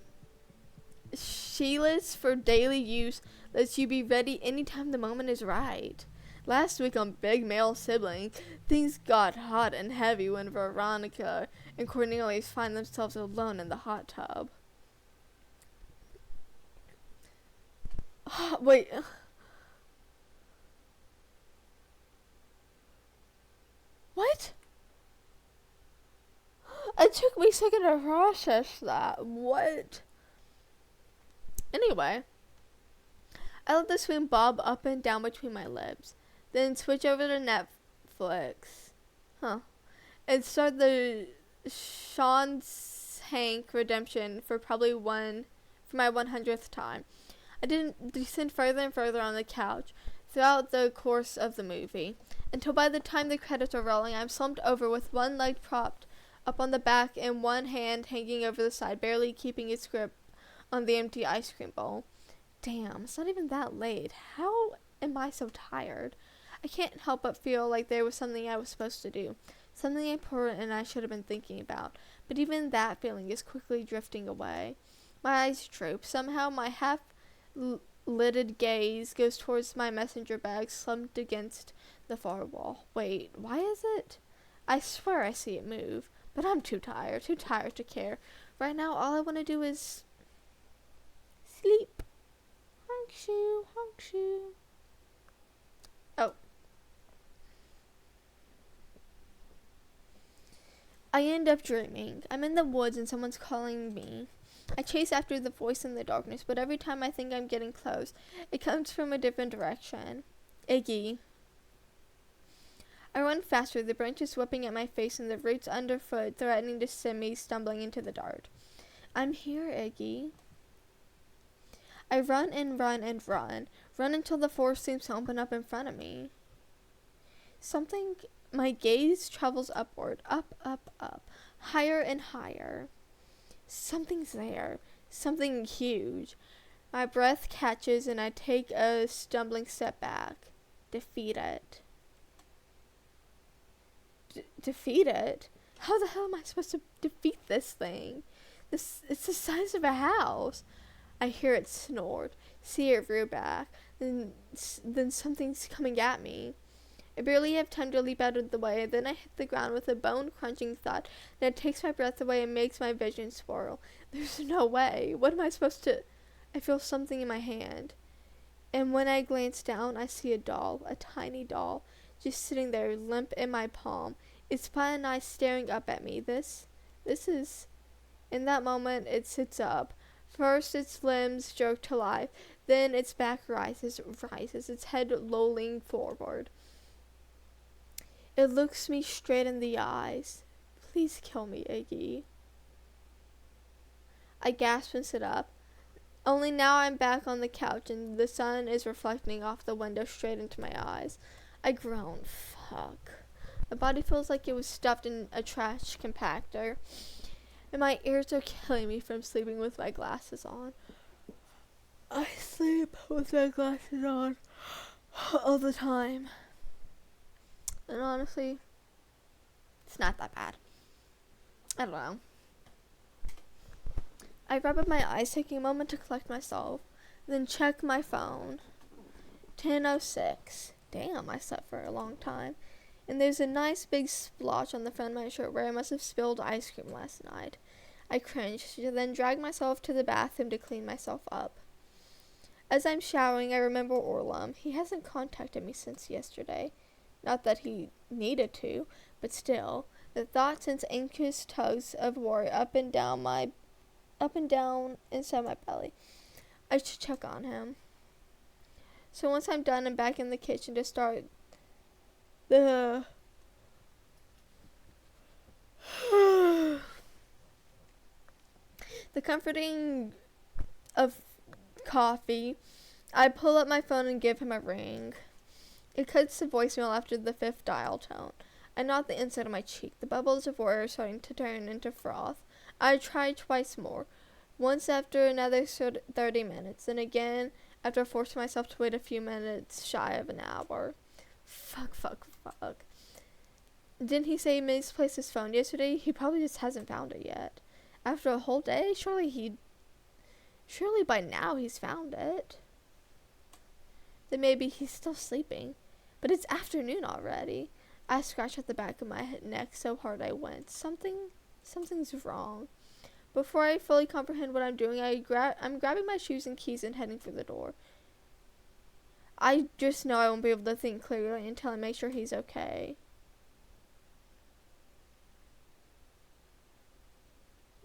[SPEAKER 1] Sheila's for daily use lets you be ready anytime the moment is right. Last week on Big Male Sibling, things got hot and heavy when Veronica and Cornelius find themselves alone in the hot tub. Wait. What? It took me a second to process that. What? Anyway, I let the spoon bob up and down between my lips, then switch over to Netflix. And start the Sean Hank redemption for my 100th time. I didn't descend further and further on the couch throughout the course of the movie, until by the time the credits are rolling, I'm slumped over with one leg propped up on the back and one hand hanging over the side, barely keeping its grip on the empty ice cream bowl. Damn, it's not even that late. How am I so tired? I can't help but feel like there was something I was supposed to do, something important and I should have been thinking about, but even that feeling is quickly drifting away. My eyes droop. Somehow my half-lidded gaze goes towards my messenger bag slumped against the far wall. Wait, why is it? I swear I see it move, but I'm too tired to care. Right now, all I want to do is sleep. Honk shoe, honk shoe. Oh. I end up dreaming. I'm in the woods and someone's calling me. I chase after the voice in the darkness, but every time I think I'm getting close, it comes from a different direction. Iggy. I run faster, the branches whipping at my face and the roots underfoot threatening to send me stumbling into the dark. I'm here, Iggy. I run and run and run until the forest seems to open up in front of me. My gaze travels upward, up, higher and higher. Something's there, something huge. My breath catches and I take a stumbling step back. Defeat it. Defeat it? How the hell am I supposed to defeat this thing? It's the size of a house. I hear it snort, see it rear back, then something's coming at me. I barely have time to leap out of the way, then I hit the ground with a bone-crunching thud, and it takes my breath away and makes my vision swirl. There's no way. What am I supposed to... I feel something in my hand. And when I glance down, I see a doll, a tiny doll, just sitting there, limp in my palm, its fine eyes staring up at me. This is... In that moment, it sits up. First, its limbs jerk to life, then its back rises, its head lolling forward. It looks me straight in the eyes. Please kill me, Iggy. I gasp and sit up. Only now I'm back on the couch and the sun is reflecting off the window straight into my eyes. I groan. Fuck. My body feels like it was stuffed in a trash compactor, and my ears are killing me from sleeping with my glasses on. I sleep with my glasses on all the time. And honestly, it's not that bad. I don't know. I rub up my eyes, taking a moment to collect myself, then check my phone. 10:06. Damn, I slept for a long time. And there's a nice big splotch on the front of my shirt where I must have spilled ice cream last night. I cringed, then dragged myself to the bathroom to clean myself up. As I'm showering, I remember Orlam. He hasn't contacted me since yesterday. Not that he needed to, but still, the thought sends anxious tugs of worry up and down inside my belly. I should check on him. So once I'm done, I'm back in the kitchen to start the comforting of coffee. I pull up my phone and give him a ring. It cuts to voicemail after the 5th dial tone. I knot the inside of my cheek. The bubbles of worry are starting to turn into froth. I try twice more. Once after another 30 minutes, and again after forcing myself to wait a few minutes shy of an hour. Fuck. Didn't he say he misplaced his phone yesterday? He probably just hasn't found it yet. After a whole day, surely by now he's found it. Then maybe he's still sleeping. But it's afternoon already. I scratched at the back of my neck so hard I went. Something's wrong. Before I fully comprehend what I'm doing, I'm grabbing my shoes and keys and heading for the door. I just know I won't be able to think clearly until I make sure he's okay.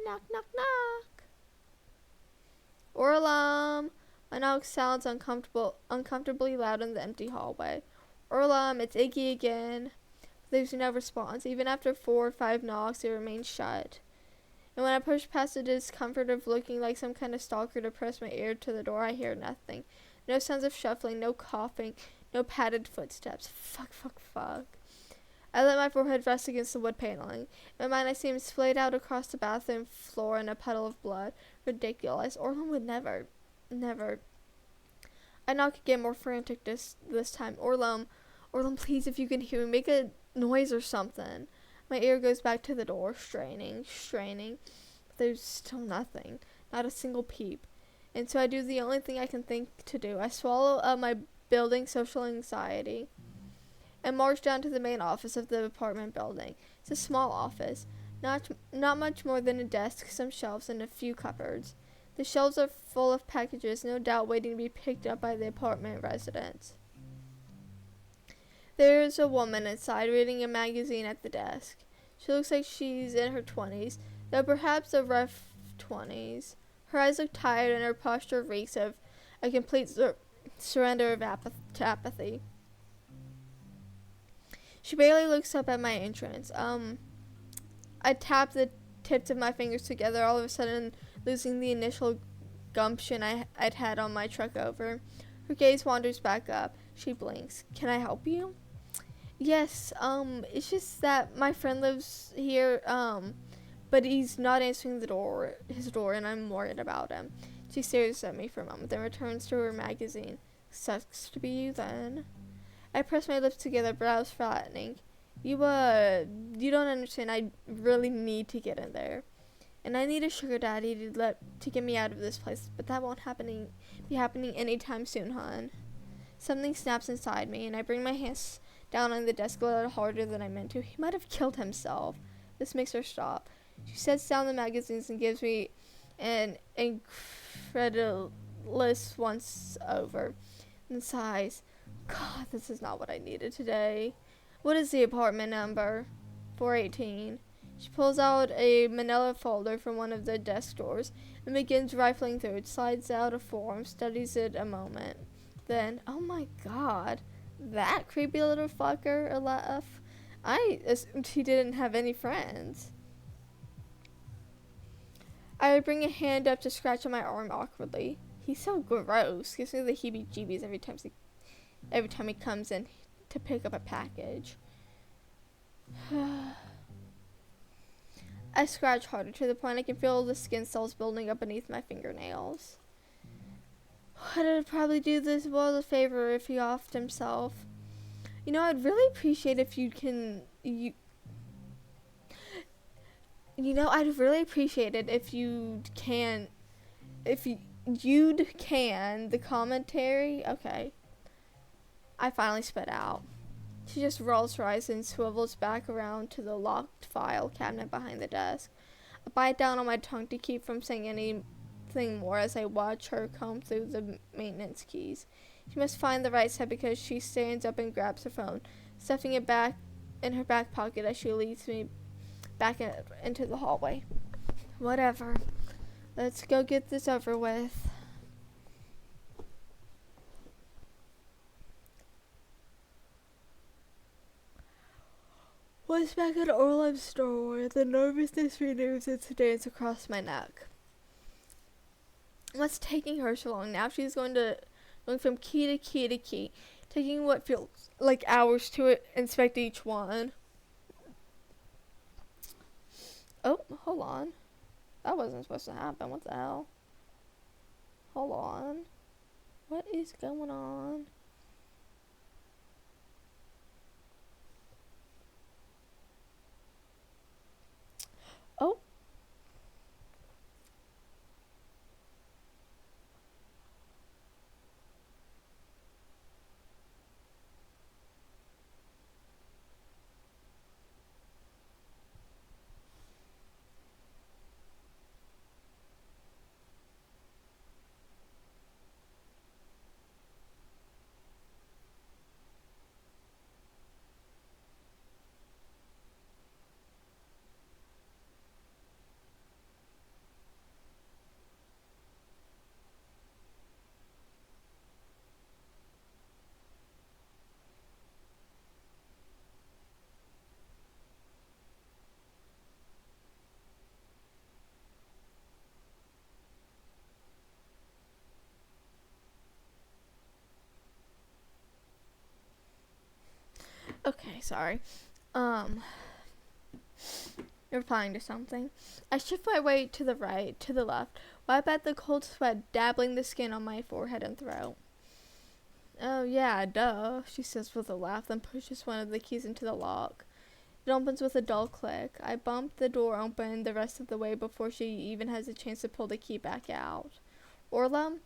[SPEAKER 1] Knock, knock, knock. Orlam. My knock sounds uncomfortably loud in the empty hallway. Orlam, it's Iggy again. There's no response. Even after 4 or 5 knocks, it remains shut. And when I push past the discomfort of looking like some kind of stalker to press my ear to the door, I hear nothing. No sounds of shuffling, no coughing, no padded footsteps. Fuck. I let my forehead rest against the wood paneling. In my mind, I see him splayed out across the bathroom floor in a puddle of blood. Ridiculous. Orlam would never. I knock again, more frantic this time. Orlam, please, if you can hear me, make a noise or something. My ear goes back to the door, straining. But there's still nothing. Not a single peep. And so I do the only thing I can think to do. I swallow up my building social anxiety and march down to the main office of the apartment building. It's a small office. Not much more than a desk, some shelves, and a few cupboards. The shelves are full of packages, no doubt waiting to be picked up by the apartment residents. There is a woman inside reading a magazine at the desk. She looks like she's in her 20s, though perhaps a rough 20s. Her eyes look tired and her posture reeks of a complete surrender to apathy. She barely looks up at my entrance. I tap the tips of my fingers together, all of a sudden losing the initial gumption I'd had on my trek over. Her gaze wanders back up. She blinks. Can I help you? Yes, it's just that my friend lives here, but he's not answering his door, and I'm worried about him. She stares at me for a moment, then returns to her magazine. Sucks to be you, then. I press my lips together, brows flattening. You don't understand. I really need to get in there. And I need a sugar daddy to get me out of this place, but that won't be happening anytime soon, hon. Something snaps inside me, and I bring my hands down on the desk a little harder than I meant to. He might have killed himself. This makes her stop. She sets down the magazines and gives me an incredulous once over, and sighs. God, this is not what I needed today. What is the apartment number? 418. She pulls out a manila folder from one of the desk drawers and begins rifling through it, slides out a form, studies it a moment. Then, oh my god, that creepy little fucker, a laugh. I assumed he didn't have any friends. I bring a hand up to scratch on my arm awkwardly. He's so gross. Gives me the heebie-jeebies every time he comes in to pick up a package. I scratch harder to the point I can feel the skin cells building up beneath my fingernails. I'd probably do this world a favor if he offed himself. You know, I'd really appreciate if I'd really appreciate it if you'd can the commentary. Okay, I finally spit out. She just rolls her eyes and swivels back around to the locked file cabinet behind the desk. I bite down on my tongue to keep from saying anything more as I watch her comb through the maintenance keys. She must find the right set because she stands up and grabs her phone, stuffing it back in her back pocket as she leads me back into the hallway. Whatever. Let's go get this over with. Once back at Orlov's store, the nervousness renews its dance across my neck. What's taking her so long? Now she's going from key to key to key, taking what feels like hours to inspect each one. Oh, hold on. That wasn't supposed to happen. What the hell? Hold on. What is going on? Oh. Okay, sorry. Replying to something. I shift my weight to the right, to the left, wipe at the cold sweat dabbling the skin on my forehead and throat. Oh yeah, duh, she says with a laugh, then pushes one of the keys into the lock. It opens with a dull click. I bump the door open the rest of the way before she even has a chance to pull the key back out. Orla,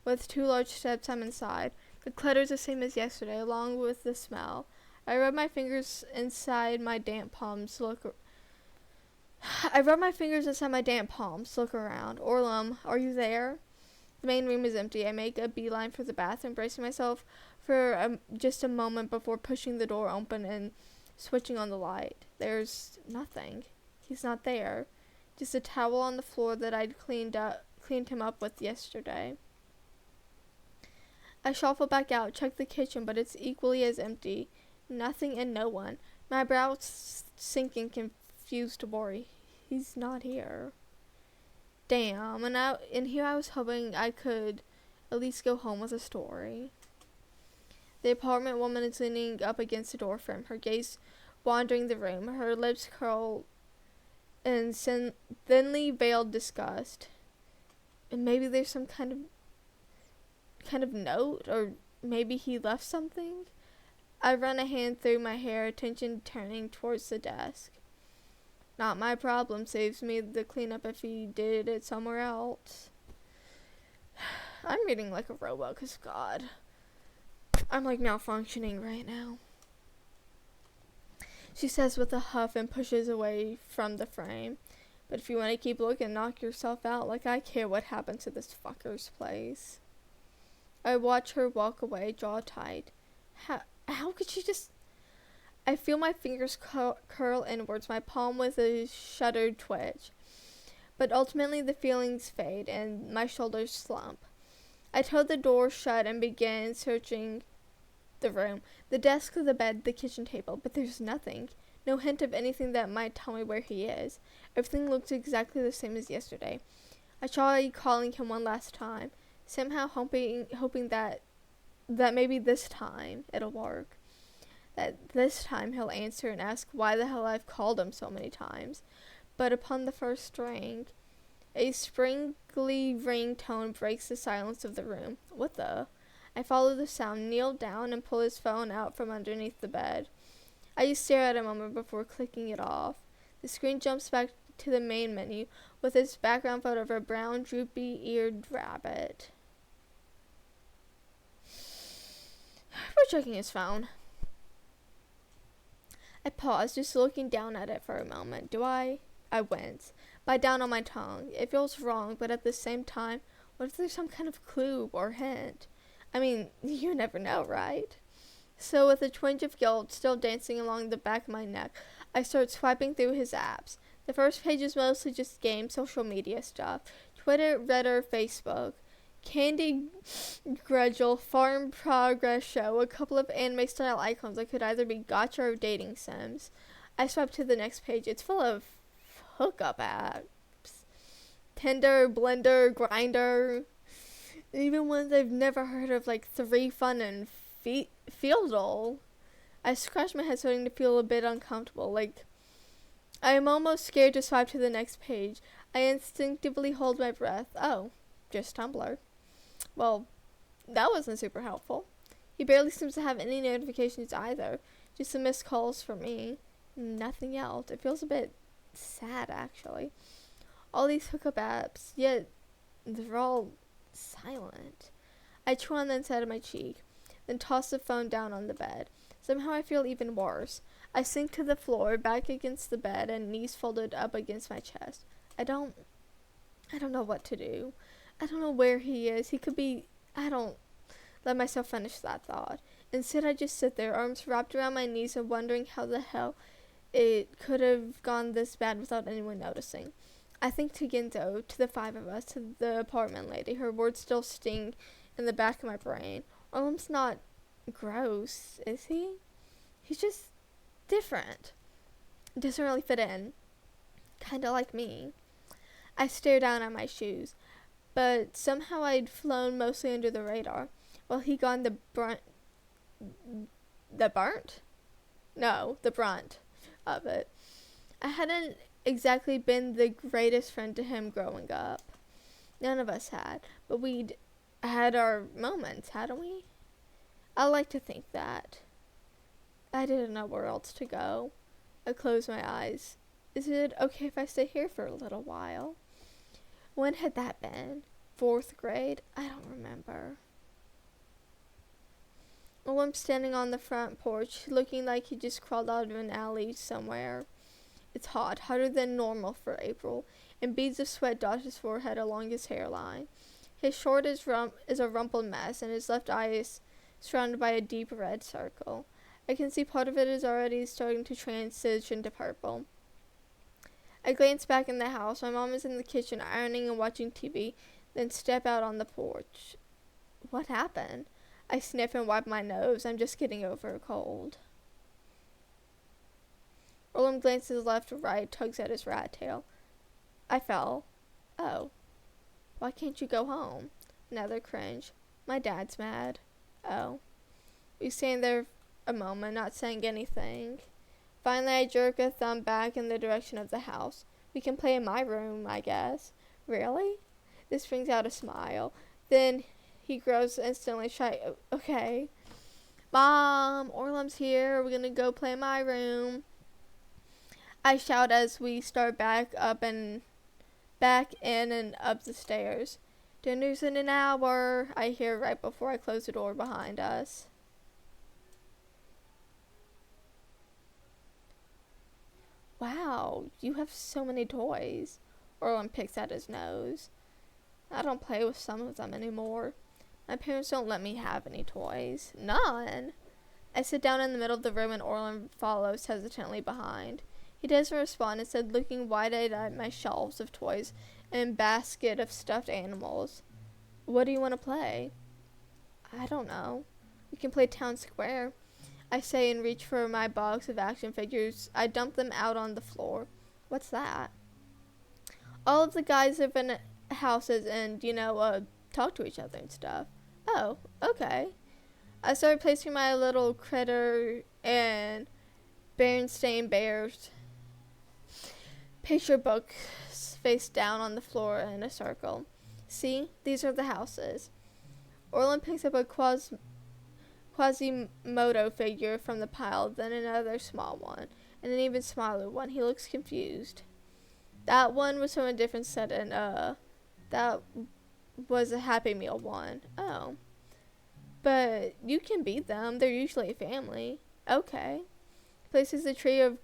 [SPEAKER 1] with 2 large steps, I'm inside. The clutter's the same as yesterday, along with the smell. I rub my fingers inside my damp palms, look around. Orlum, are you there? The main room is empty. I make a beeline for the bathroom, bracing myself for just a moment before pushing the door open and switching on the light. There's nothing. He's not there. Just a towel on the floor that I'd cleaned him up with yesterday. I shuffle back out, check the kitchen, but it's equally as empty. Nothing and no one. My brows sink in confused worry. He's not here. Damn, and here I was hoping I could at least go home with a story. The apartment woman is leaning up against the door frame, her gaze wandering the room, her lips curl in thinly veiled disgust. And maybe there's some kind of note, or maybe he left something. I run a hand through my hair, attention turning towards the desk. Not my problem, saves me the cleanup if he did it somewhere else. I'm reading like a robot, cause God, I'm like malfunctioning right now. She says with a huff and pushes away from the frame. But if you want to keep looking, knock yourself out. Like I care what happened to this fucker's place. I watch her walk away, jaw tight. How could she just... I feel my fingers curl inwards, my palm with a shuddered twitch. But ultimately the feelings fade, and my shoulders slump. I told the door shut and began searching the room. The desk, the bed, the kitchen table, but there's nothing. No hint of anything that might tell me where he is. Everything looks exactly the same as yesterday. I try calling him one last time, somehow hoping that maybe this time it'll work. That this time he'll answer and ask why the hell I've called him so many times. But upon the first ring, A sprinkly ringtone breaks the silence of the room. What the? I follow the sound, kneel down, and pull his phone out from underneath the bed. I stare at it a moment before clicking it off. The screen jumps back to the main menu with its background photo of a brown, droopy-eared rabbit. We're checking his phone. I pause, just looking down at it for a moment. I wince. Bite down on my tongue. It feels wrong, but at the same time, what if there's some kind of clue or hint? I mean, you never know, right? So with a twinge of guilt still dancing along the back of my neck, I start swiping through his apps. The first page is mostly just game, social media stuff. Twitter, Reddit, Facebook. Candy Grudgel, Farm Progress Show, a couple of anime-style icons that could either be gacha or dating sims. I swipe to the next page. It's full of hookup apps. Tinder, Blender, Grinder. Even ones I've never heard of, like 3Fun and Fieldle. I scratch my head starting to feel a bit uncomfortable. Like, I am almost scared to swipe to the next page. I instinctively hold my breath. Oh, just Tumblr. Well, that wasn't super helpful. He barely seems to have any notifications either. Just some missed calls from me. Nothing else. It feels a bit sad, actually. All these hookup apps, yet they're all silent. I chew on the inside of my cheek, then toss the phone down on the bed. Somehow I feel even worse. I sink to the floor, back against the bed, and knees folded up against my chest. I don't know what to do. I don't know where he is. He could be... I don't let myself finish that thought. Instead, I just sit there, arms wrapped around my knees and wondering how the hell it could have gone this bad without anyone noticing. I think to Ginzo, to the five of us, to the apartment lady. Her words still sting in the back of my brain. Orlam's not gross, is he? He's just different. Doesn't really fit in. Kinda like me. I stare down at my shoes. But somehow I'd flown mostly under the radar, while he got the brunt of it. I hadn't exactly been the greatest friend to him growing up. None of us had, but we'd had our moments, hadn't we? I like to think that. I didn't know where else to go. I closed my eyes. Is it okay if I stay here for a little while? When had that been? 4th grade? I don't remember. Well, I'm standing on the front porch, looking like he just crawled out of an alley somewhere. It's hot, hotter than normal for April, and beads of sweat dot his forehead along his hairline. His short is a rumpled mess, and his left eye is surrounded by a deep red circle. I can see part of it is already starting to transition to purple. I glance back in the house. My mom is in the kitchen ironing and watching TV, then step out on the porch. What happened? I sniff and wipe my nose. I'm just getting over a cold. Orlam glances left to right, tugs at his rat tail. I fell. Oh. Why can't you go home? Another cringe. My dad's mad. Oh. We stand there a moment, not saying anything. Finally, I jerk a thumb back in the direction of the house. We can play in my room, I guess. Really? This brings out a smile. Then he grows instantly shy. Okay. Mom, Orlam's here. We're gonna go play in my room. I shout as we start back in and up the stairs. Dinner's in an hour, I hear right before I close the door behind us. Wow, you have so many toys. Orlam picks at his nose. I don't play with some of them anymore. My parents don't let me have any toys. None. I sit down in the middle of the room and Orlam follows hesitantly behind. He doesn't respond, instead looking wide-eyed at my shelves of toys and basket of stuffed animals. What do you want to play? I don't know. We can play Town Square, I say and reach for my box of action figures. I dump them out on the floor. What's that? All of the guys live in houses and, talk to each other and stuff. Oh, okay. I started placing my little critter and Berenstain Bears picture books face down on the floor in a circle. See, these are the houses. Orland picks up a Quasimodo figure from the pile, then another small one, and an even smaller one. He looks confused. That one was from a different set, and that was a Happy Meal one. Oh. But you can beat them. They're usually a family. Okay. Places a tree of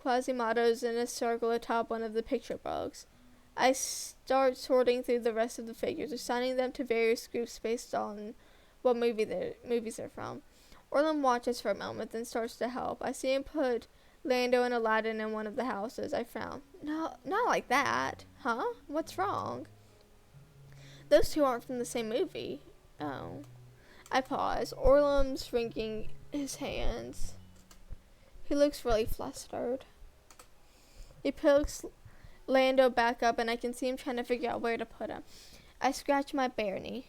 [SPEAKER 1] Quasimodos in a circle atop one of the picture books. I start sorting through the rest of the figures, assigning them to various groups based on what movies they're from. Orland watches for a moment, then starts to help. I see him put Lando and Aladdin in one of the houses. I frown. No, not like that. Huh? What's wrong? Those two aren't from the same movie. Oh. I pause. Orland's wringing his hands. He looks really flustered. He picks Lando back up, and I can see him trying to figure out where to put him. I scratch my bare knee.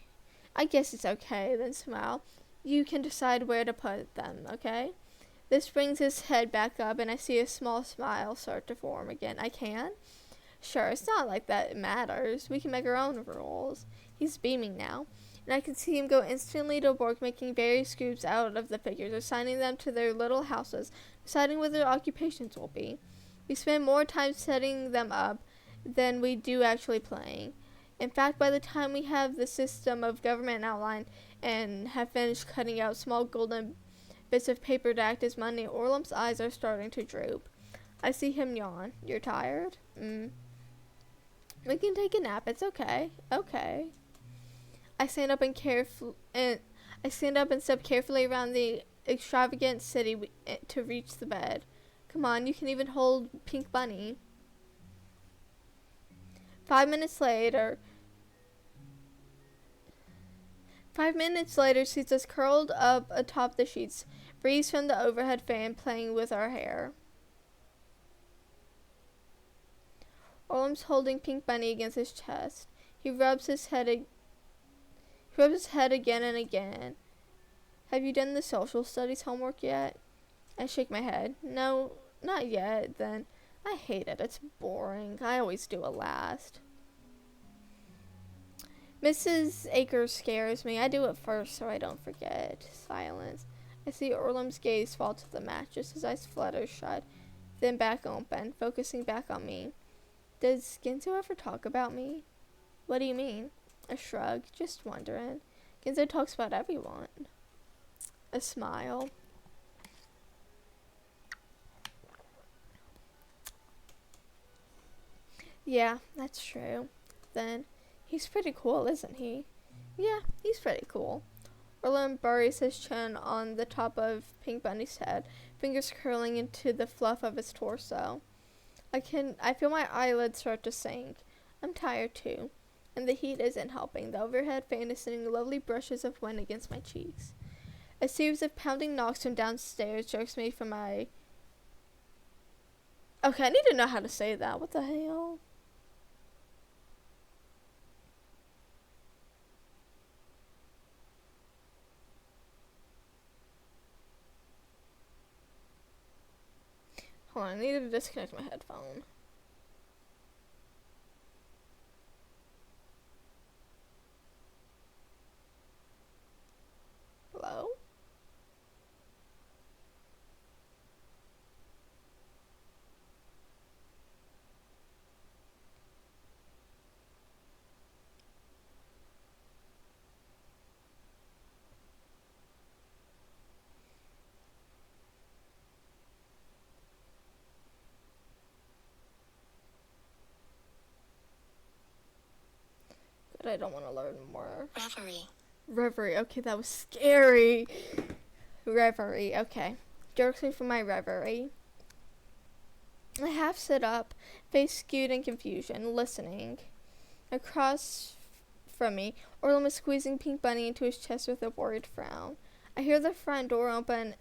[SPEAKER 1] I guess it's okay, then smile. You can decide where to put them, okay? This brings his head back up, and I see a small smile start to form again. I can? Sure, it's not like that matters. We can make our own rules. He's beaming now, and I can see him go instantly to work making various groups out of the figures, assigning them to their little houses, deciding what their occupations will be. We spend more time setting them up than we do actually playing. In fact, by the time we have the system of government outlined and have finished cutting out small golden bits of paper to act as money, Orland's eyes are starting to droop. I see him yawn. You're tired? We can take a nap. It's okay. Okay. I stand up and step carefully around the extravagant city to reach the bed. Come on, you can even hold Pink Bunny. 5 minutes later, sees us curled up atop the sheets, breeze from the overhead fan playing with our hair. Orland's holding Pink Bunny against his chest. He rubs his head again and again. Have you done the social studies homework yet? I shake my head. No, not yet, then. I hate it. It's boring. I always do it last. Mrs. Akers scares me. I do it first so I don't forget. Silence. I see Orland's gaze fall to the mattress. His eyes flutter shut, then back open, focusing back on me. Does Ginzo ever talk about me? What do you mean? A shrug. Just wondering. Ginzo talks about everyone. A smile. Yeah, that's true. Then, he's pretty cool, isn't he? Yeah, he's pretty cool. Orland buries his chin on the top of Pink Bunny's head, fingers curling into the fluff of his torso. I feel my eyelids start to sink. I'm tired too, and the heat isn't helping. The overhead fan is sending lovely brushes of wind against my cheeks. A series of pounding knocks from downstairs jerks me from my... Okay, I need to know how to say that. What the hell? Hold on, I need to disconnect my headphone. Hello? But I don't want to learn more. Reverie. Okay, that was scary. Reverie. Okay. Jerks me from my reverie. I half sit up, face skewed in confusion, listening. Across from me, Orland was squeezing Pink Bunny into his chest with a worried frown. I hear the front door open,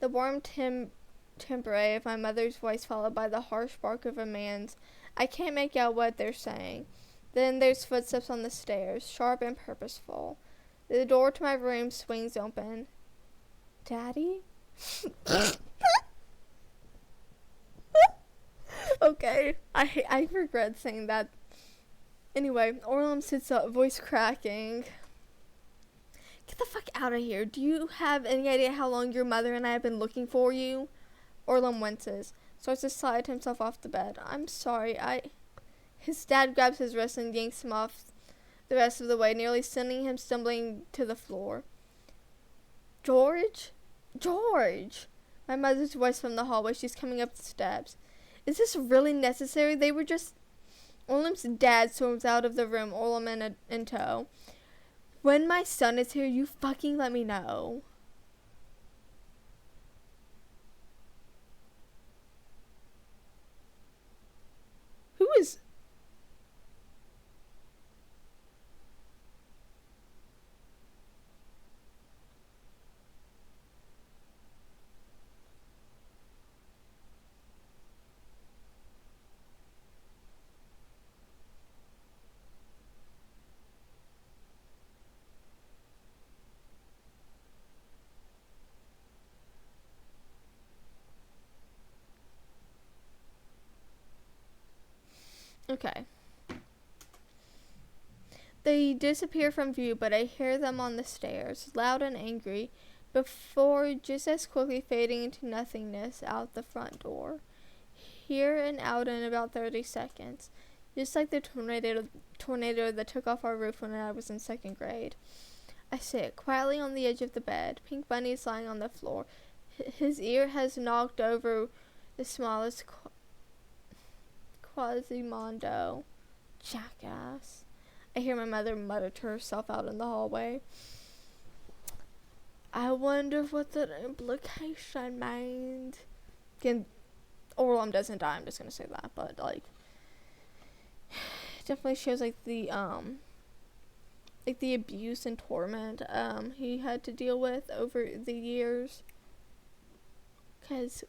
[SPEAKER 1] the warm timbre of my mother's voice followed by the harsh bark of a man's. I can't make out what they're saying. Then there's footsteps on the stairs, sharp and purposeful. The door to my room swings open. Daddy? Oh Okay. I regret saying that. Anyway, Orlum sits up, voice cracking. Get the fuck out of here. Do you have any idea how long your mother and I have been looking for you? Orlum winces, starts to slide himself off the bed. I'm sorry, His dad grabs his wrist and yanks him off the rest of the way, nearly sending him stumbling to the floor. George? George! My mother's voice from the hallway. She's coming up the steps. Is this really necessary? They were just... Orlum's dad storms out of the room, Orlum in tow. When my son is here, you fucking let me know. Who is... Okay. They disappear from view, but I hear them on the stairs, loud and angry, before just as quickly fading into nothingness out the front door. Here and out in about 30 seconds. Just like the tornado that took off our roof when I was in 2nd grade. I sit quietly on the edge of the bed. Pink Bunny is lying on the floor. His ear has knocked over the smallest Quasimodo. Jackass. I hear my mother mutter to herself out in the hallway. I wonder what that implication means. Again, Orlum doesn't die, I'm just gonna say that, but like definitely shows like the abuse and torment he had to deal with over the years. Cause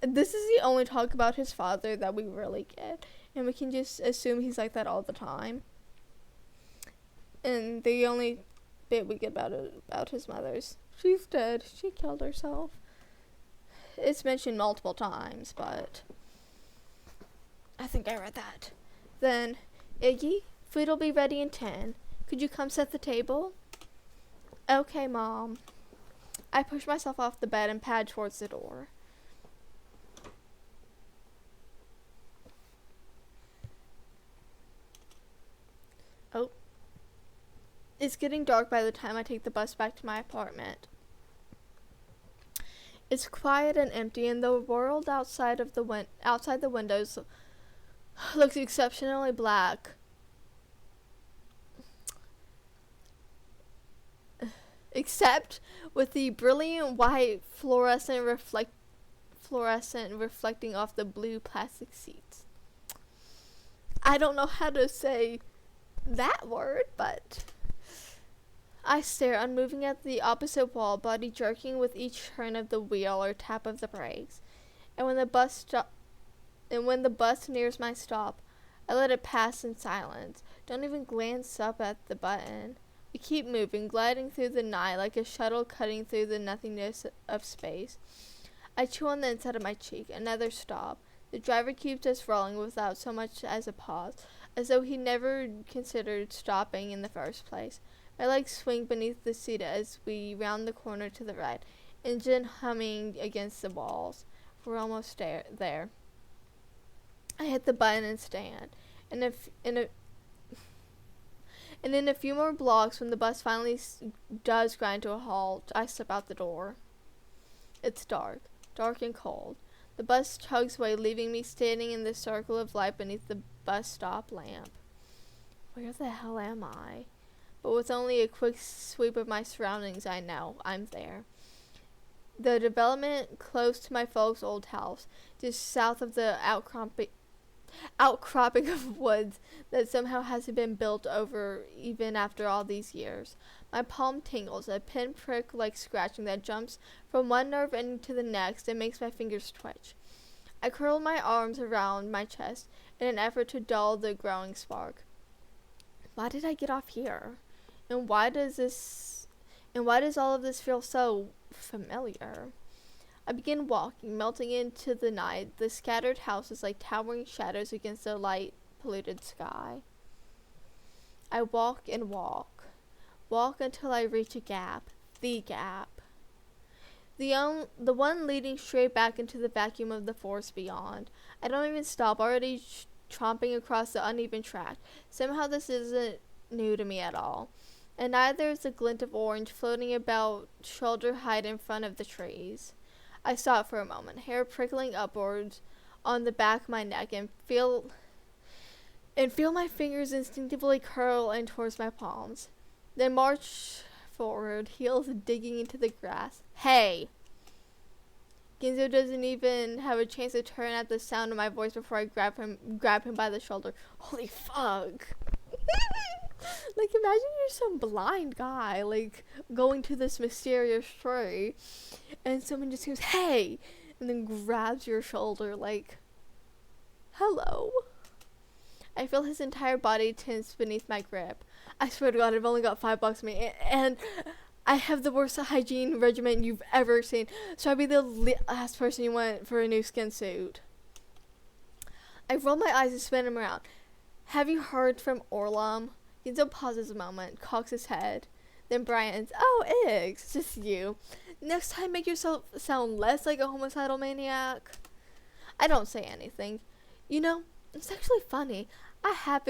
[SPEAKER 1] this is the only talk about his father that we really get, and we can just assume he's like that all the time. And the only bit we get about his mother's, she's dead. She killed herself. It's mentioned multiple times, but I think I read that. Then, Iggy, food'll be ready in 10. Could you come set the table? Okay, Mom. I push myself off the bed and pad towards the door. Oh. It's getting dark by the time I take the bus back to my apartment. It's quiet and empty, and the world outside the windows looks exceptionally black. Except with the brilliant white fluorescent reflecting off the blue plastic seats. I don't know how to say that word, but I stare, unmoving at the opposite wall, body jerking with each turn of the wheel or tap of the brakes. And when the bus nears my stop, I let it pass in silence. Don't even glance up at the button. We keep moving, gliding through the night like a shuttle cutting through the nothingness of space. I chew on the inside of my cheek. Another stop. The driver keeps us rolling without so much as a pause, as though he never considered stopping in the first place. My legs swing beneath the seat as we round the corner to the right, engine humming against the walls. We're almost there. I hit the button and stand. And in a few more blocks, when the bus finally does grind to a halt, I step out the door. It's dark and cold. The bus chugs away, leaving me standing in the circle of light beneath the bus stop lamp. Where the hell am I? But with only a quick sweep of my surroundings, I know I'm there. The development close to my folks' old house, just south of the outcropping of woods that somehow hasn't been built over even after all these years. My palm tingles, a pinprick-like scratching that jumps from one nerve ending to the next and makes my fingers twitch. I curl my arms around my chest in an effort to dull the growing spark. Why did I get off here? And why does all of this feel so familiar? I begin walking, melting into the night, the scattered houses like towering shadows against the light polluted sky. I walk and walk. Walk until I reach a gap. The gap. The one leading straight back into the vacuum of the forest beyond. I don't even stop, already tromping across the uneven track. Somehow this isn't new to me at all. And neither is the glint of orange floating about shoulder height in front of the trees. I stop for a moment, hair prickling upwards on the back of my neck, and feel my fingers instinctively curl in towards my palms. Then march forward, heels digging into the grass. Hey! Ginzo doesn't even have a chance to turn at the sound of my voice before I grab him by the shoulder. Holy fuck! Like, imagine you're some blind guy, like, going to this mysterious tree, and someone just goes, hey! And then grabs your shoulder, like, hello? I feel his entire body tense beneath my grip. I swear to God, I've only got $5 on me, and I have the worst hygiene regimen you've ever seen, so I'd be the last person you want for a new skin suit. I roll my eyes and spin him around. Have you heard from Orlam? Ginzo pauses a moment, cocks his head. Then Brian's, oh, Iggs, it's just you. Next time, make yourself sound less like a homicidal maniac. I don't say anything. You know, it's actually funny. I half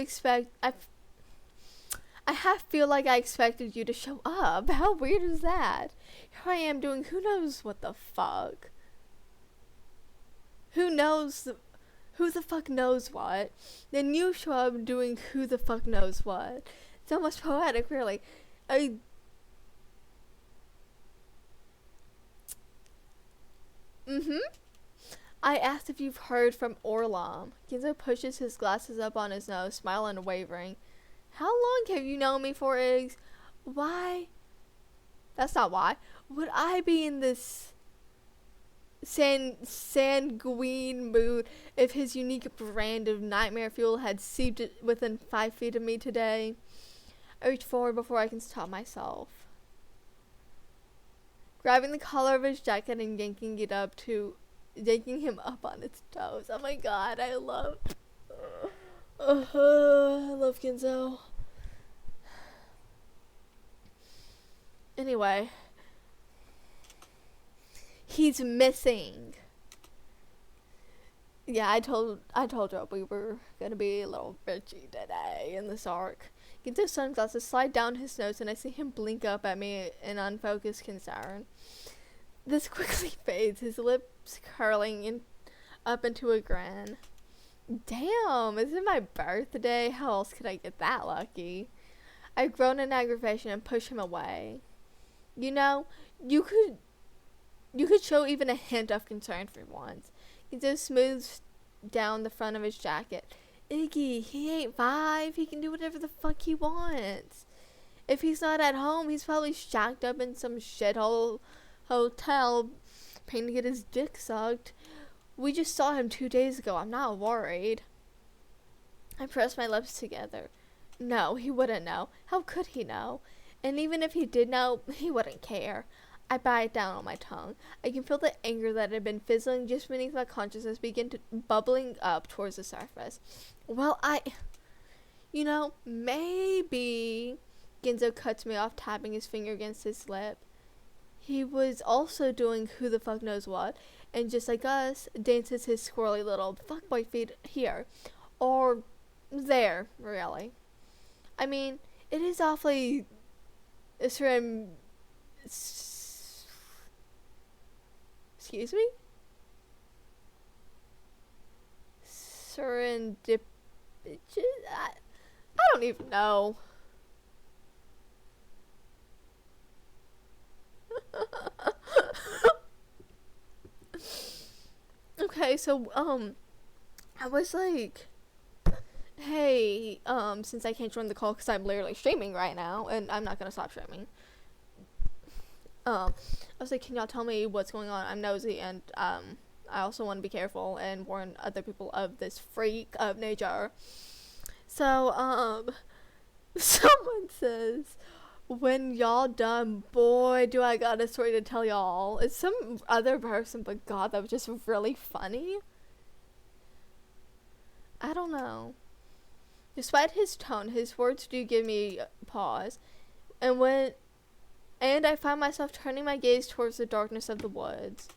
[SPEAKER 1] feel like I expected you to show up. How weird is that? Here I am doing who knows what the fuck. Who the fuck knows what? Then you show up doing who the fuck knows what. It's almost poetic, really. I asked if you've heard from Orlam. Ginzo pushes his glasses up on his nose, smiling and wavering. How long have you known me for, Iggs? Why? That's not why. Would I be in this sanguine mood if his unique brand of nightmare fuel had seeped within 5 feet of me today? I reach forward before I can stop myself. Grabbing the collar of his jacket and yanking him up on its toes. Oh my God, I love Ginzo. Anyway, he's missing. Yeah, I told Rob we were gonna be a little bitchy today in this arc. Ginzo's sunglasses slide down his nose, and I see him blink up at me in unfocused concern. This quickly fades, his lips curling up into a grin. Damn, is it my birthday? How else could I get that lucky? I groan in aggravation and push him away. You know, you could show even a hint of concern for once. He just smooths down the front of his jacket. Iggy, he ain't 5. He can do whatever the fuck he wants. If he's not at home, he's probably shacked up in some shithole hotel paying to get his dick sucked. We just saw him 2 days ago. I'm not worried. I pressed my lips together. No, he wouldn't know. How could he know? And even if he did know, he wouldn't care. I bite down on my tongue. I can feel the anger that had been fizzling just beneath my consciousness begin to bubbling up towards the surface. Well, maybe... Ginzo cuts me off, tapping his finger against his lip. He was also doing who the fuck knows what, and just like us, dances his squirrely little fuckboy feet here. Or there, really. I mean, it is awfully... Excuse me? Serendipitous? I don't even know. Okay, so, I was like, hey, since I can't join the call because I'm literally streaming right now, and I'm not gonna stop streaming. I was like, can y'all tell me what's going on? I'm nosy, and, I also want to be careful and warn other people of this freak of nature. So, someone says, when y'all done, boy, do I got a story to tell y'all. It's some other person, but God, that was just really funny. I don't know. Despite his tone, his words do give me pause. And I find myself turning my gaze towards the darkness of the woods.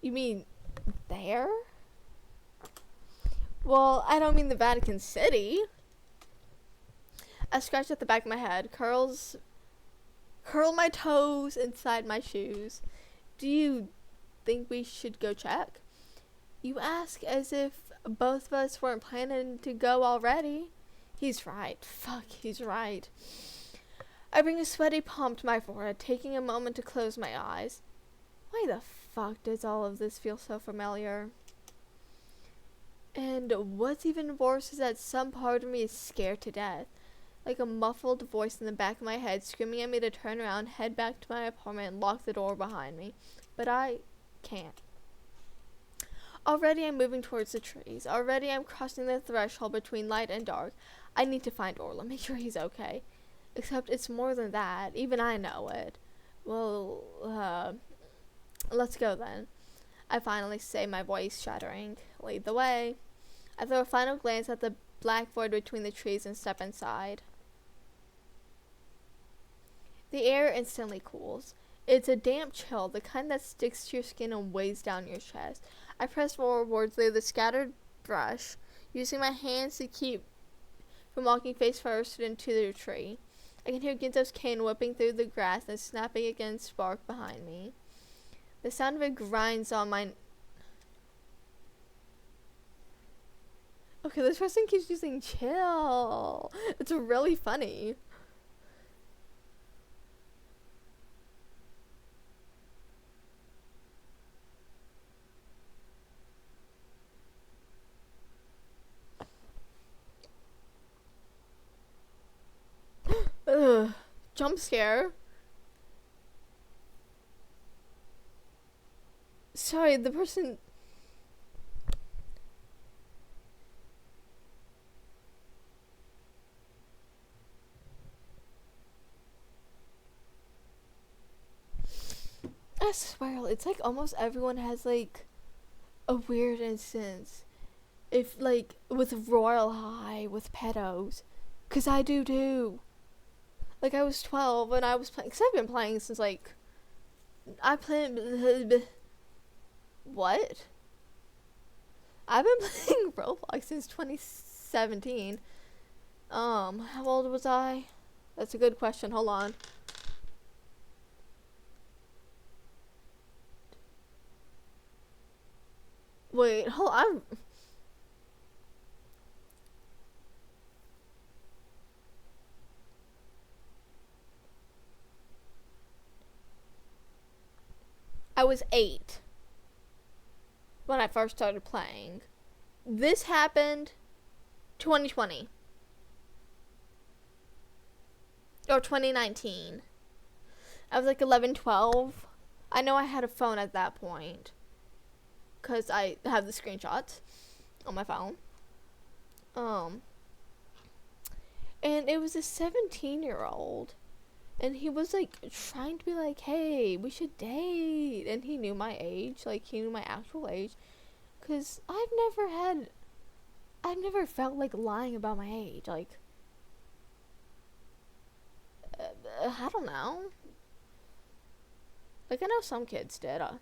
[SPEAKER 1] You mean there? Well, I don't mean the Vatican City. I scratch at the back of my head, curl my toes inside my shoes. Do you think we should go check? You ask as if both of us weren't planning to go already. He's right. Fuck, he's right. I bring a sweaty palm to my forehead, taking a moment to close my eyes. Why the fuck does all of this feel so familiar? And what's even worse is that some part of me is scared to death. Like a muffled voice in the back of my head screaming at me to turn around, head back to my apartment, and lock the door behind me. But I can't. Already I'm moving towards the trees. Already I'm crossing the threshold between light and dark. I need to find Orla, make sure he's okay. Except it's more than that. Even I know it. Well, let's go then. I finally say, my voice shattering. Lead the way. I throw a final glance at the black void between the trees and step inside. The air instantly cools. It's a damp chill, the kind that sticks to your skin and weighs down your chest. I press forward through the scattered brush, using my hands to keep from walking face first into the tree. I can hear Ginto's cane whipping through the grass and snapping against bark behind me. The sound of it grinds on my... Okay, this person keeps using chill. It's really funny. Ugh. Jump scare. Sorry, the person... I swear, it's like almost everyone has like a weird instance. If like with Royal High, with pedos. 'Cause I do too. Like I was 12 and I was playing, cause I've been playing since like, I played, what? I've been playing Roblox since 2017. How old was I? That's a good question, hold on. Wait, hold on. I was 8 when I first started playing. This happened 2020 or 2019. I was like 11, 12. I know I had a phone at that point because I have the screenshots on my phone. And it was a 17-year-old. And he was like trying to be like, hey, we should date. And he knew my age, like he knew my actual age. 'Cause I've never felt like lying about my age. Like, I don't know. Like, I know some kids did. I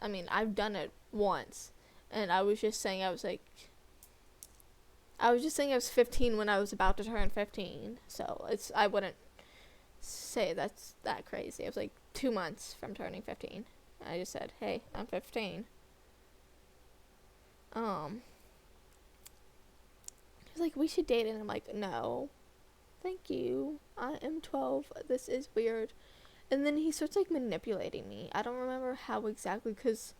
[SPEAKER 1] mean, I've done it once. And I was just saying I was 15 when I was about to turn 15. So I wouldn't say that's that crazy. It was like 2 months from turning 15. I just said, hey, I'm 15. He's like, we should date, and I'm like, no, thank you, I am 12, this is weird. And then he starts like manipulating me. I don't remember how exactly, because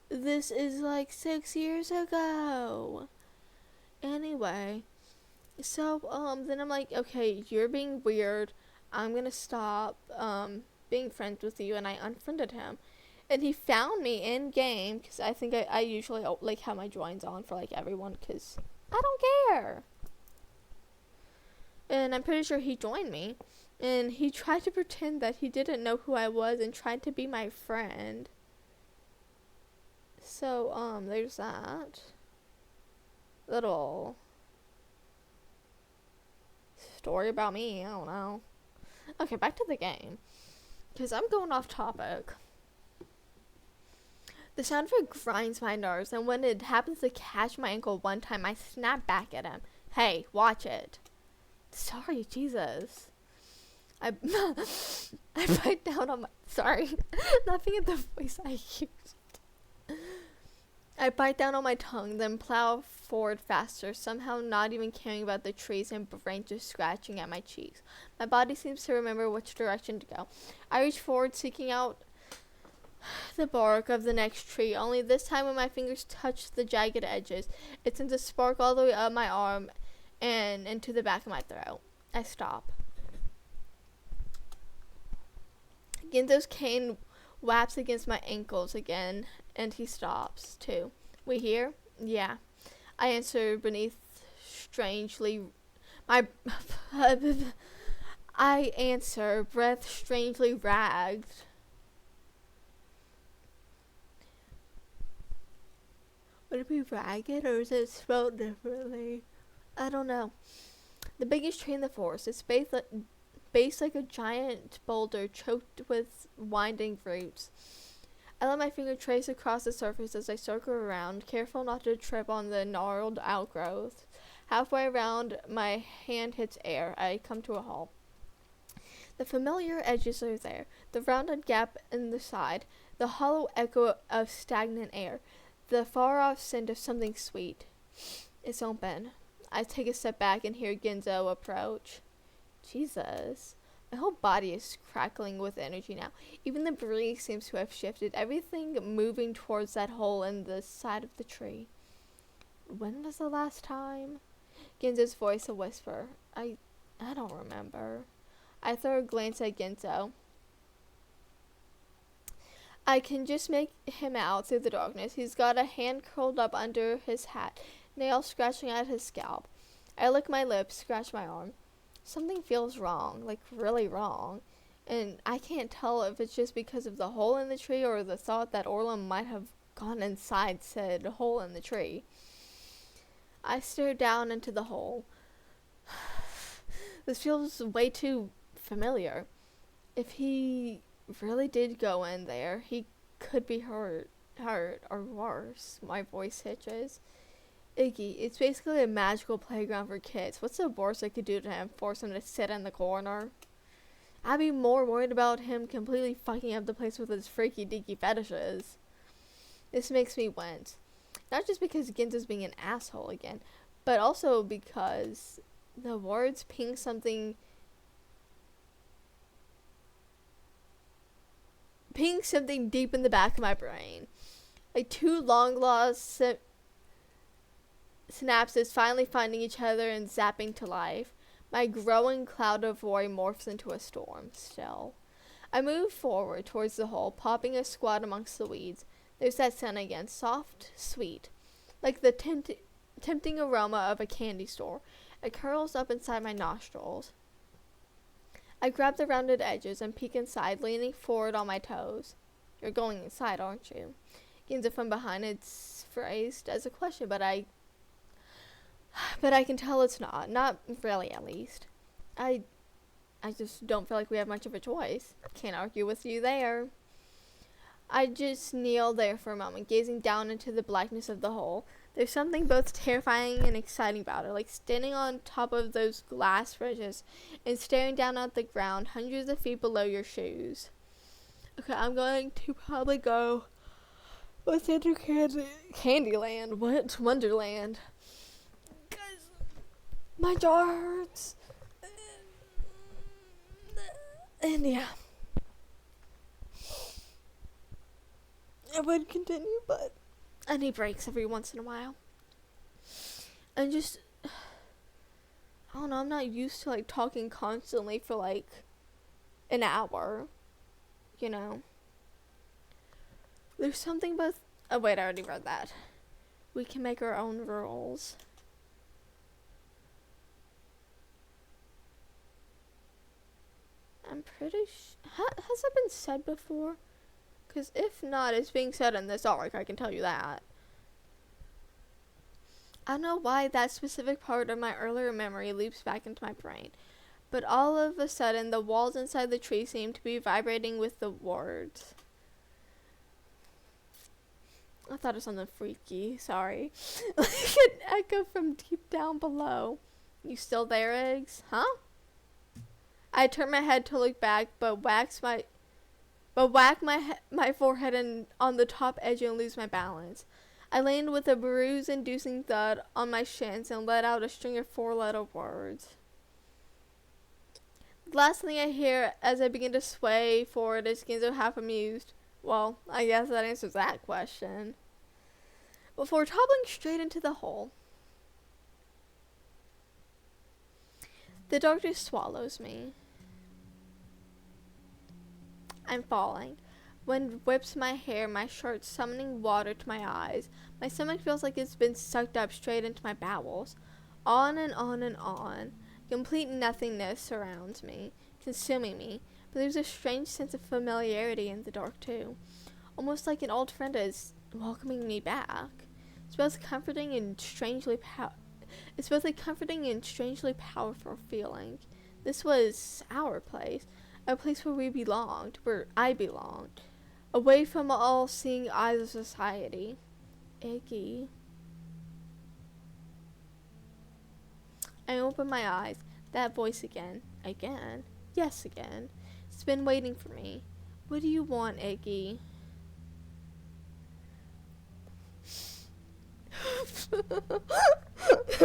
[SPEAKER 1] this is like 6 years ago. Anyway, so then I'm like, okay, you're being weird, I'm gonna stop being friends with you, and I unfriended him. And he found me in game, because I think I usually like have my joins on for like everyone, because I don't care. And I'm pretty sure he joined me, And he tried to pretend that he didn't know who I was and tried to be my friend. So, there's that. Little story about me, I don't know. Okay, back to the game. Because I'm going off topic. The sound of it grinds my nerves, and when it happens to catch my ankle one time, I snap back at him. Hey, watch it. Sorry, Jesus. I bite down on my... Sorry. Laughing at the voice I used. I bite down on my tongue, then plow forward faster, somehow not even caring about the trees and brain just scratching at my cheeks. My body seems to remember which direction to go. I reach forward, seeking out the bark of the next tree, only this time when my fingers touch the jagged edges, it sends a spark all the way up my arm and into the back of my throat. I stop. Ginzo's cane whaps against my ankles again, and he stops, too. We here? Yeah. I answer beneath strangely... I answer, breath strangely ragged. Would it be ragged, or is it spelled differently? I don't know. The biggest tree in the forest is based like a giant boulder choked with winding roots. I let my finger trace across the surface as I circle around, careful not to trip on the gnarled outgrowth. Halfway around, my hand hits air. I come to a halt. The familiar edges are there, the rounded gap in the side, the hollow echo of stagnant air, the far-off scent of something sweet. It's open. I take a step back and hear Ginzo approach. Jesus. My whole body is crackling with energy now. Even the breeze seems to have shifted, everything moving towards that hole in the side of the tree. When was the last time? Ginzo's voice a whisper. I don't remember. I throw a glance at Ginzo. I can just make him out through the darkness. He's got a hand curled up under his hat, nails scratching at his scalp. I lick my lips, scratch my arm. Something feels wrong, like really wrong, and I can't tell if it's just because of the hole in the tree or the thought that Orla might have gone inside said hole in the tree. I stare down into the hole. This feels way too familiar. If he really did go in there, he could be hurt, or worse. My voice hitches. Iggy, it's basically a magical playground for kids. What's the worst I could do to him? Force him to sit in the corner? I'd be more worried about him completely fucking up the place with his freaky deaky fetishes. This makes me wince. Not just because Ginzo's being an asshole again, but also because the words ping something deep in the back of my brain. Like two long-lost synapses finally finding each other and zapping to life. My growing cloud of worry morphs into a storm still. I move forward towards the hole, popping a squat amongst the weeds. There's that scent again, soft, sweet, like the tempting aroma of a candy store. It curls up inside my nostrils. I grab the rounded edges and peek inside, leaning forward on my toes. You're going inside, aren't you? Ginzo from behind. It's phrased as a question, but I can tell it's not. Not really, at least. I just don't feel like we have much of a choice. Can't argue with you there. I just kneel there for a moment, gazing down into the blackness of the hole. There's something both terrifying and exciting about it, like standing on top of those glass bridges and staring down at the ground hundreds of feet below your shoes. Okay, I'm going to probably go within Candyland. What? Wonderland. Guys, my jaw hurts. And yeah. I would continue, but I need breaks every once in a while. And just, I don't know, I'm not used to like talking constantly for like an hour, you know. There's something both, oh wait, I already read that. We can make our own rules. I'm pretty has that been said before? Because if not, it's being said in this arc, I can tell you that. I don't know why that specific part of my earlier memory leaps back into my brain, but all of a sudden the walls inside the tree seem to be vibrating with the words. I thought of something freaky, sorry. Like an echo from deep down below. You still there, Eggs? Huh? I turned my head to look back, but whacked my forehead and on the top edge and lose my balance. I landed with a bruise-inducing thud on my shins and let out a string of 4-letter words. The last thing I hear as I begin to sway forward is Ginzo half amused. Well, I guess that answers that question. Before toppling straight into the hole, the darkness swallows me. I'm falling. Wind whips my hair, my shirt summoning water to my eyes. My stomach feels like it's been sucked up straight into my bowels. On and on and on. Complete nothingness surrounds me, consuming me, but there's a strange sense of familiarity in the dark too. Almost like an old friend is welcoming me back. It's both a comforting and strangely powerful feeling. This was our place, a place where we belonged, where I belonged. Away from all seeing eyes of society. Iggy. I open my eyes. That voice again. Again. Yes, again. It's been waiting for me. What do you want, Iggy?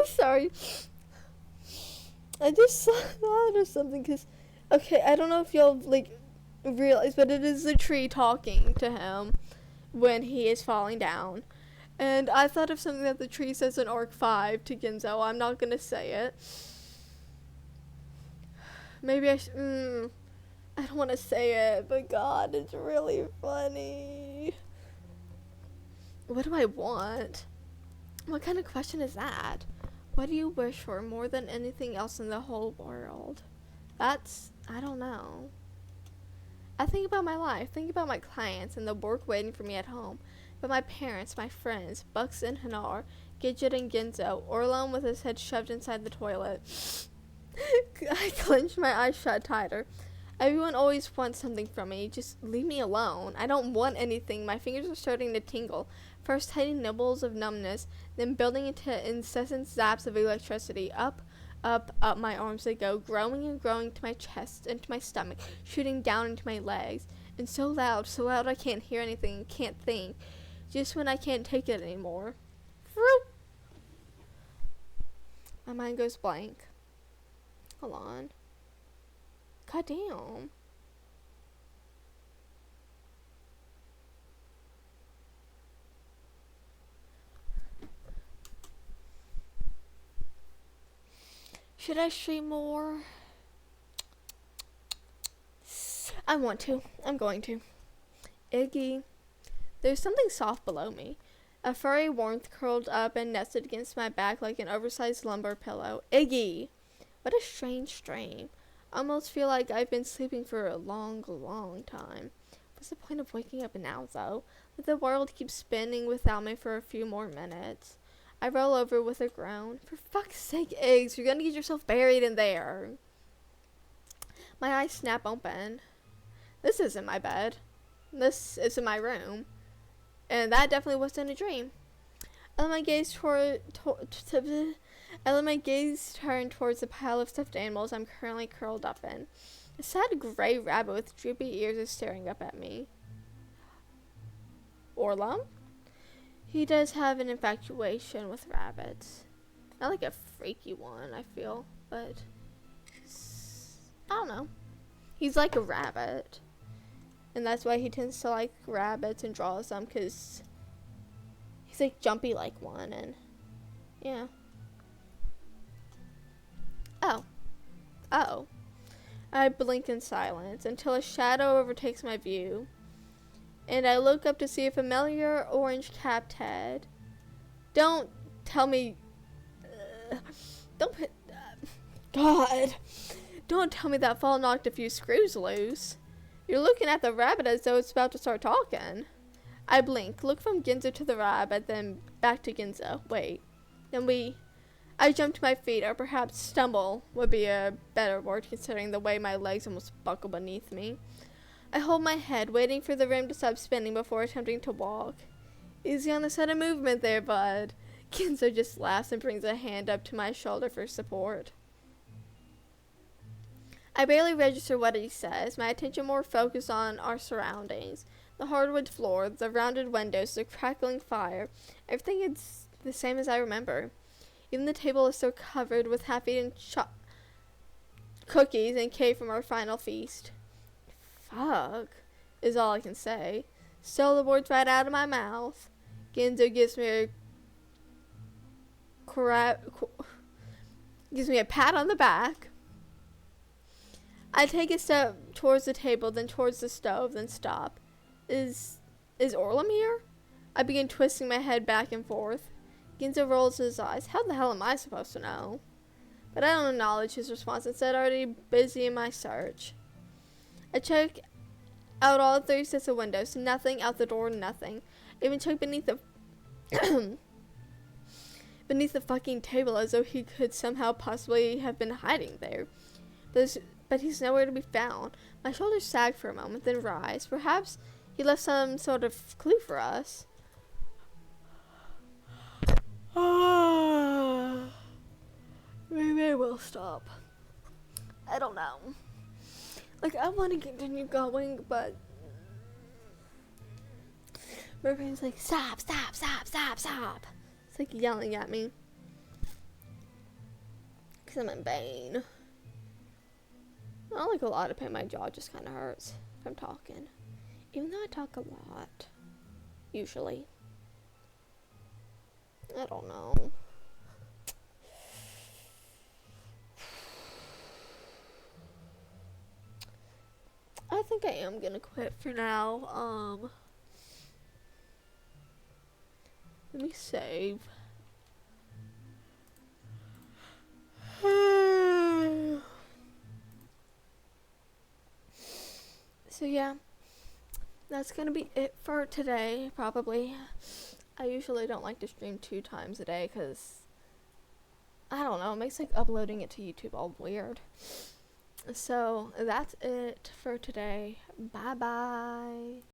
[SPEAKER 1] Sorry. I just thought of something because, okay, I don't know if y'all, realize, but it is the tree talking to him when he is falling down. And I thought of something that the tree says in Arc 5 to Ginzo. I'm not going to say it. Maybe I don't want to say it, but God, it's really funny. What do I want? What kind of question is that? What do you wish for more than anything else in the whole world? I don't know. I think about my life, think about my clients and the work waiting for me at home. But my parents, my friends, Bucks and Hanar, Gidget and Ginzo, Orlon with his head shoved inside the toilet. I clenched my eyes shut tighter. Everyone always wants something from me. Just leave me alone. I don't want anything. My fingers are starting to tingle. First tiny nibbles of numbness, then building into incessant zaps of electricity. Up my arms they go, growing and growing to my chest, into my stomach, shooting down into my legs. And so loud I can't hear anything, can't think. Just when I can't take it anymore. Vroom. My mind goes blank. Hold on. God damn. Should I stream more? I want to. I'm going to. Iggy. There's something soft below me. A furry warmth curled up and nested against my back like an oversized lumbar pillow. Iggy! What a strange dream. I almost feel like I've been sleeping for a long, long time. What's the point of waking up now, though? Let the world keep spinning without me for a few more minutes. I roll over with a groan. For fuck's sake, Eggs, you're gonna get yourself buried in there. My eyes snap open. This isn't my bed. This isn't my room. And that definitely wasn't a dream. I let my gaze turn towards the pile of stuffed animals I'm currently curled up in. A sad gray rabbit with droopy ears is staring up at me. Orlum? He does have an infatuation with rabbits. Not like a freaky one, I feel, but I don't know. He's like a rabbit. And that's why he tends to like rabbits and draws them, because he's like jumpy like one, and yeah. Oh. I blink in silence until a shadow overtakes my view, and I look up to see a familiar orange-capped head. Don't tell me... don't put... God. Don't tell me that fall knocked a few screws loose. You're looking at the rabbit as though it's about to start talking. I blink, look from Ginzo to the rabbit, then back to Ginzo. Wait. I jump to my feet, or perhaps stumble would be a better word considering the way my legs almost buckle beneath me. I hold my head, waiting for the room to stop spinning before attempting to walk. Easy on the sudden movement there, bud. Ginzo just laughs and brings a hand up to my shoulder for support. I barely register what he says, my attention more focused on our surroundings. The hardwood floor, the rounded windows, the crackling fire. Everything is the same as I remember. Even the table is still covered with half-eaten cookies and cake from our final feast. Fuck, is all I can say. Still the words right out of my mouth. Ginzo gives me a pat on the back. I take a step towards the table, then towards the stove, then stop. Is Orlem here? I begin twisting my head back and forth. Ginzo rolls his eyes. How the hell am I supposed to know? But I don't acknowledge his response, instead already busy in my search. I check out all 3 sets of windows. Nothing. Out the door, nothing. I even check beneath the beneath the fucking table as though he could somehow possibly have been hiding there. But he's nowhere to be found. My shoulders sag for a moment, then rise. Perhaps he left some sort of clue for us. Maybe I will stop. I don't know. Like, I want to continue going, but my brain's like, stop, stop, stop, stop, stop. It's like yelling at me. Because I'm in pain. Not like a lot of pain, my jaw just kind of hurts if I'm talking. Even though I talk a lot. Usually. I don't know. I think I am gonna quit for now. Let me save. So yeah, that's gonna be it for today, probably. I usually don't like to stream 2 times a day because, I don't know, it makes like uploading it to YouTube all weird. So that's it for today. Bye bye.